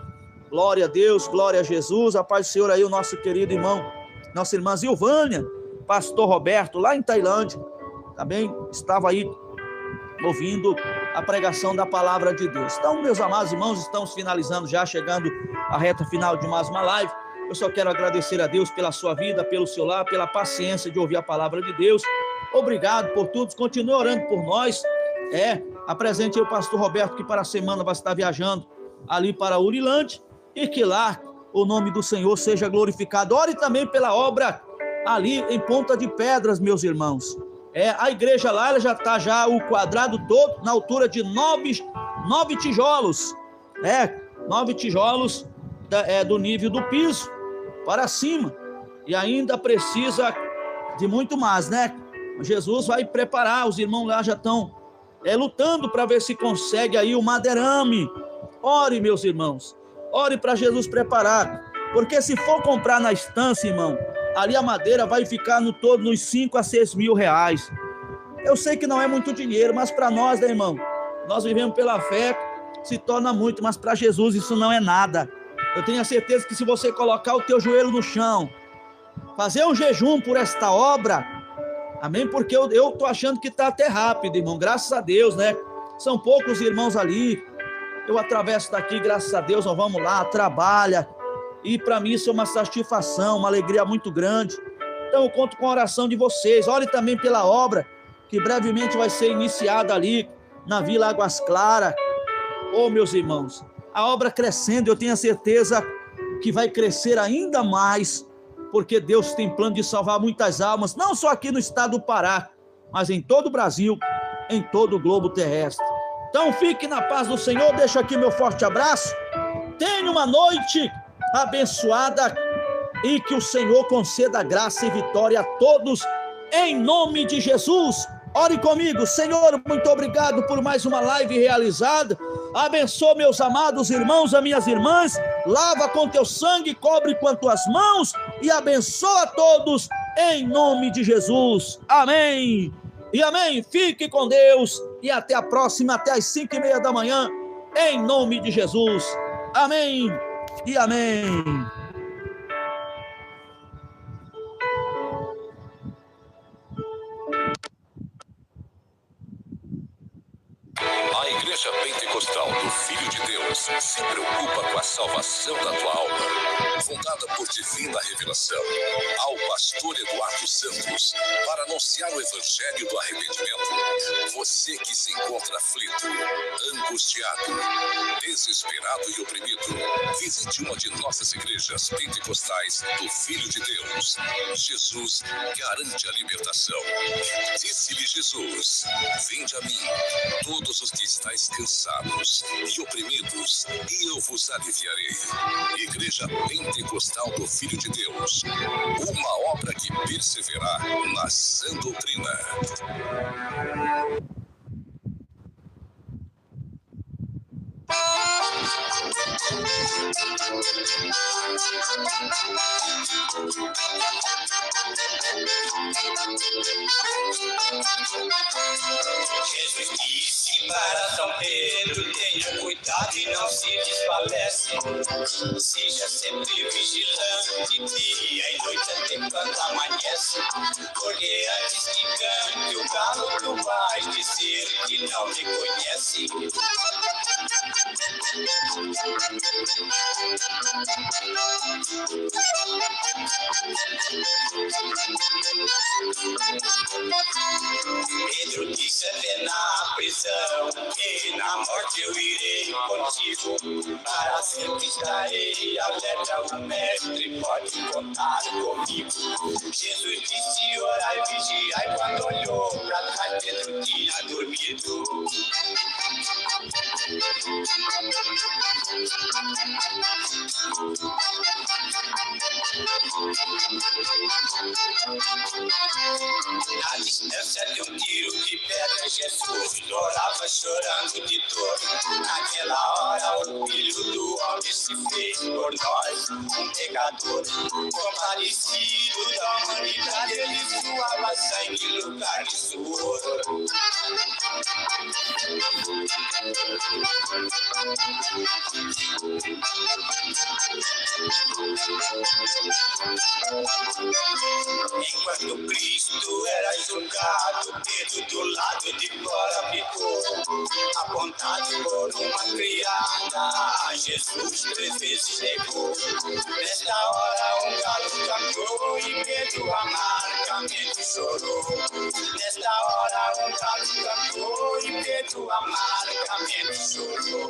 glória a Deus, glória a Jesus. A paz do Senhor aí, o nosso querido irmão, nossa irmã Zilvânia, pastor Roberto, lá em Tailândia, também estava aí ouvindo a pregação da palavra de Deus. Então, meus amados irmãos, estamos finalizando já, chegando à reta final de mais uma live. Eu só quero agradecer a Deus pela sua vida, pelo seu lar, pela paciência de ouvir a palavra de Deus. Obrigado por tudo, continue orando por nós. Apresente aí o pastor Roberto, que para a semana vai estar viajando ali para Urilândia, e que lá o nome do Senhor seja glorificado. Ore também pela obra ali em Ponta de Pedras, meus irmãos. A igreja lá, ela já está já o quadrado todo na altura de 9 tijolos, 9 tijolos do nível do piso para cima, e ainda precisa de muito mais, né? Jesus vai preparar, os irmãos lá já estão lutando para ver se consegue aí o madeirame. Ore, meus irmãos, ore para Jesus preparar, porque se for comprar na estância, irmão, ali a madeira vai ficar no todo nos 5 a 6 mil reais. Eu sei que não é muito dinheiro, mas para nós, né, irmão, nós vivemos pela fé, se torna muito, mas para Jesus isso não é nada. Eu tenho a certeza que se você colocar o teu joelho no chão, fazer um jejum por esta obra, amém, porque eu tô achando que tá até rápido, irmão, graças a Deus, né? São poucos irmãos ali, eu atravesso daqui, graças a Deus, nós vamos lá, trabalha, e para mim isso é uma satisfação, uma alegria muito grande. Então eu conto com a oração de vocês. Ore também pela obra que brevemente vai ser iniciada ali na Vila Águas Claras. Meus irmãos, a obra crescendo, eu tenho a certeza que vai crescer ainda mais, porque Deus tem plano de salvar muitas almas, não só aqui no estado do Pará, mas em todo o Brasil, em todo o globo terrestre. Então fique na paz do Senhor, deixo aqui meu forte abraço, tenha uma noite abençoada e que o Senhor conceda graça e vitória a todos, em nome de Jesus. Ore comigo. Senhor, muito obrigado por mais uma live realizada. Abençoa meus amados irmãos, as minhas irmãs, lava com teu sangue, cobre com as tuas mãos e abençoa a todos em nome de Jesus. Amém e amém. Fique com Deus e até a próxima, até às 5:30 da manhã, em nome de Jesus. Amém e amém. A Igreja Pentecostal do Filho de Deus se preocupa com a salvação da tua alma. Fundada por divina revelação, ao pastor Eduardo Santos, para anunciar o evangelho do arrependimento. Você que se encontra aflito, angustiado, desesperado e oprimido, visite uma de nossas igrejas pentecostais do Filho de Deus. Jesus garante a libertação. Disse-lhe Jesus: vinde a mim, todos os que estáis cansados e oprimidos, e eu vos aliviarei. Igreja Pentecostal do Filho de Deus, uma obra que perseverar na sã doutrina. Jesus disse para São Pedro: tenha cuidado e não se desfalece. Seja sempre vigilante, dia e noite até quando amanhece. Porque antes que cante o galo, tu vais dizer que não me conhece. Pedro disse até na prisão que na morte eu irei contigo. Para sempre estarei alerta, o mestre pode contar comigo. Jesus disse: orai e vigiai. Quando olhou para trás, Pedro tinha dormido. Na distância de um tiro de pedra, Jesus orava chorando de dor. Naquela hora o Filho do Homem se fez por nós um pecador. Compadecido da humanidade, ele suava sangue em lugar de suor. Enquanto Cristo era julgado, Pedro do lado de fora ficou, apontado por uma criada. Jesus 3 vezes negou. Nesta hora um galo cantou e Pedro amargamente chorou. Nesta hora um galo cantou e Pedro amargamente chorou.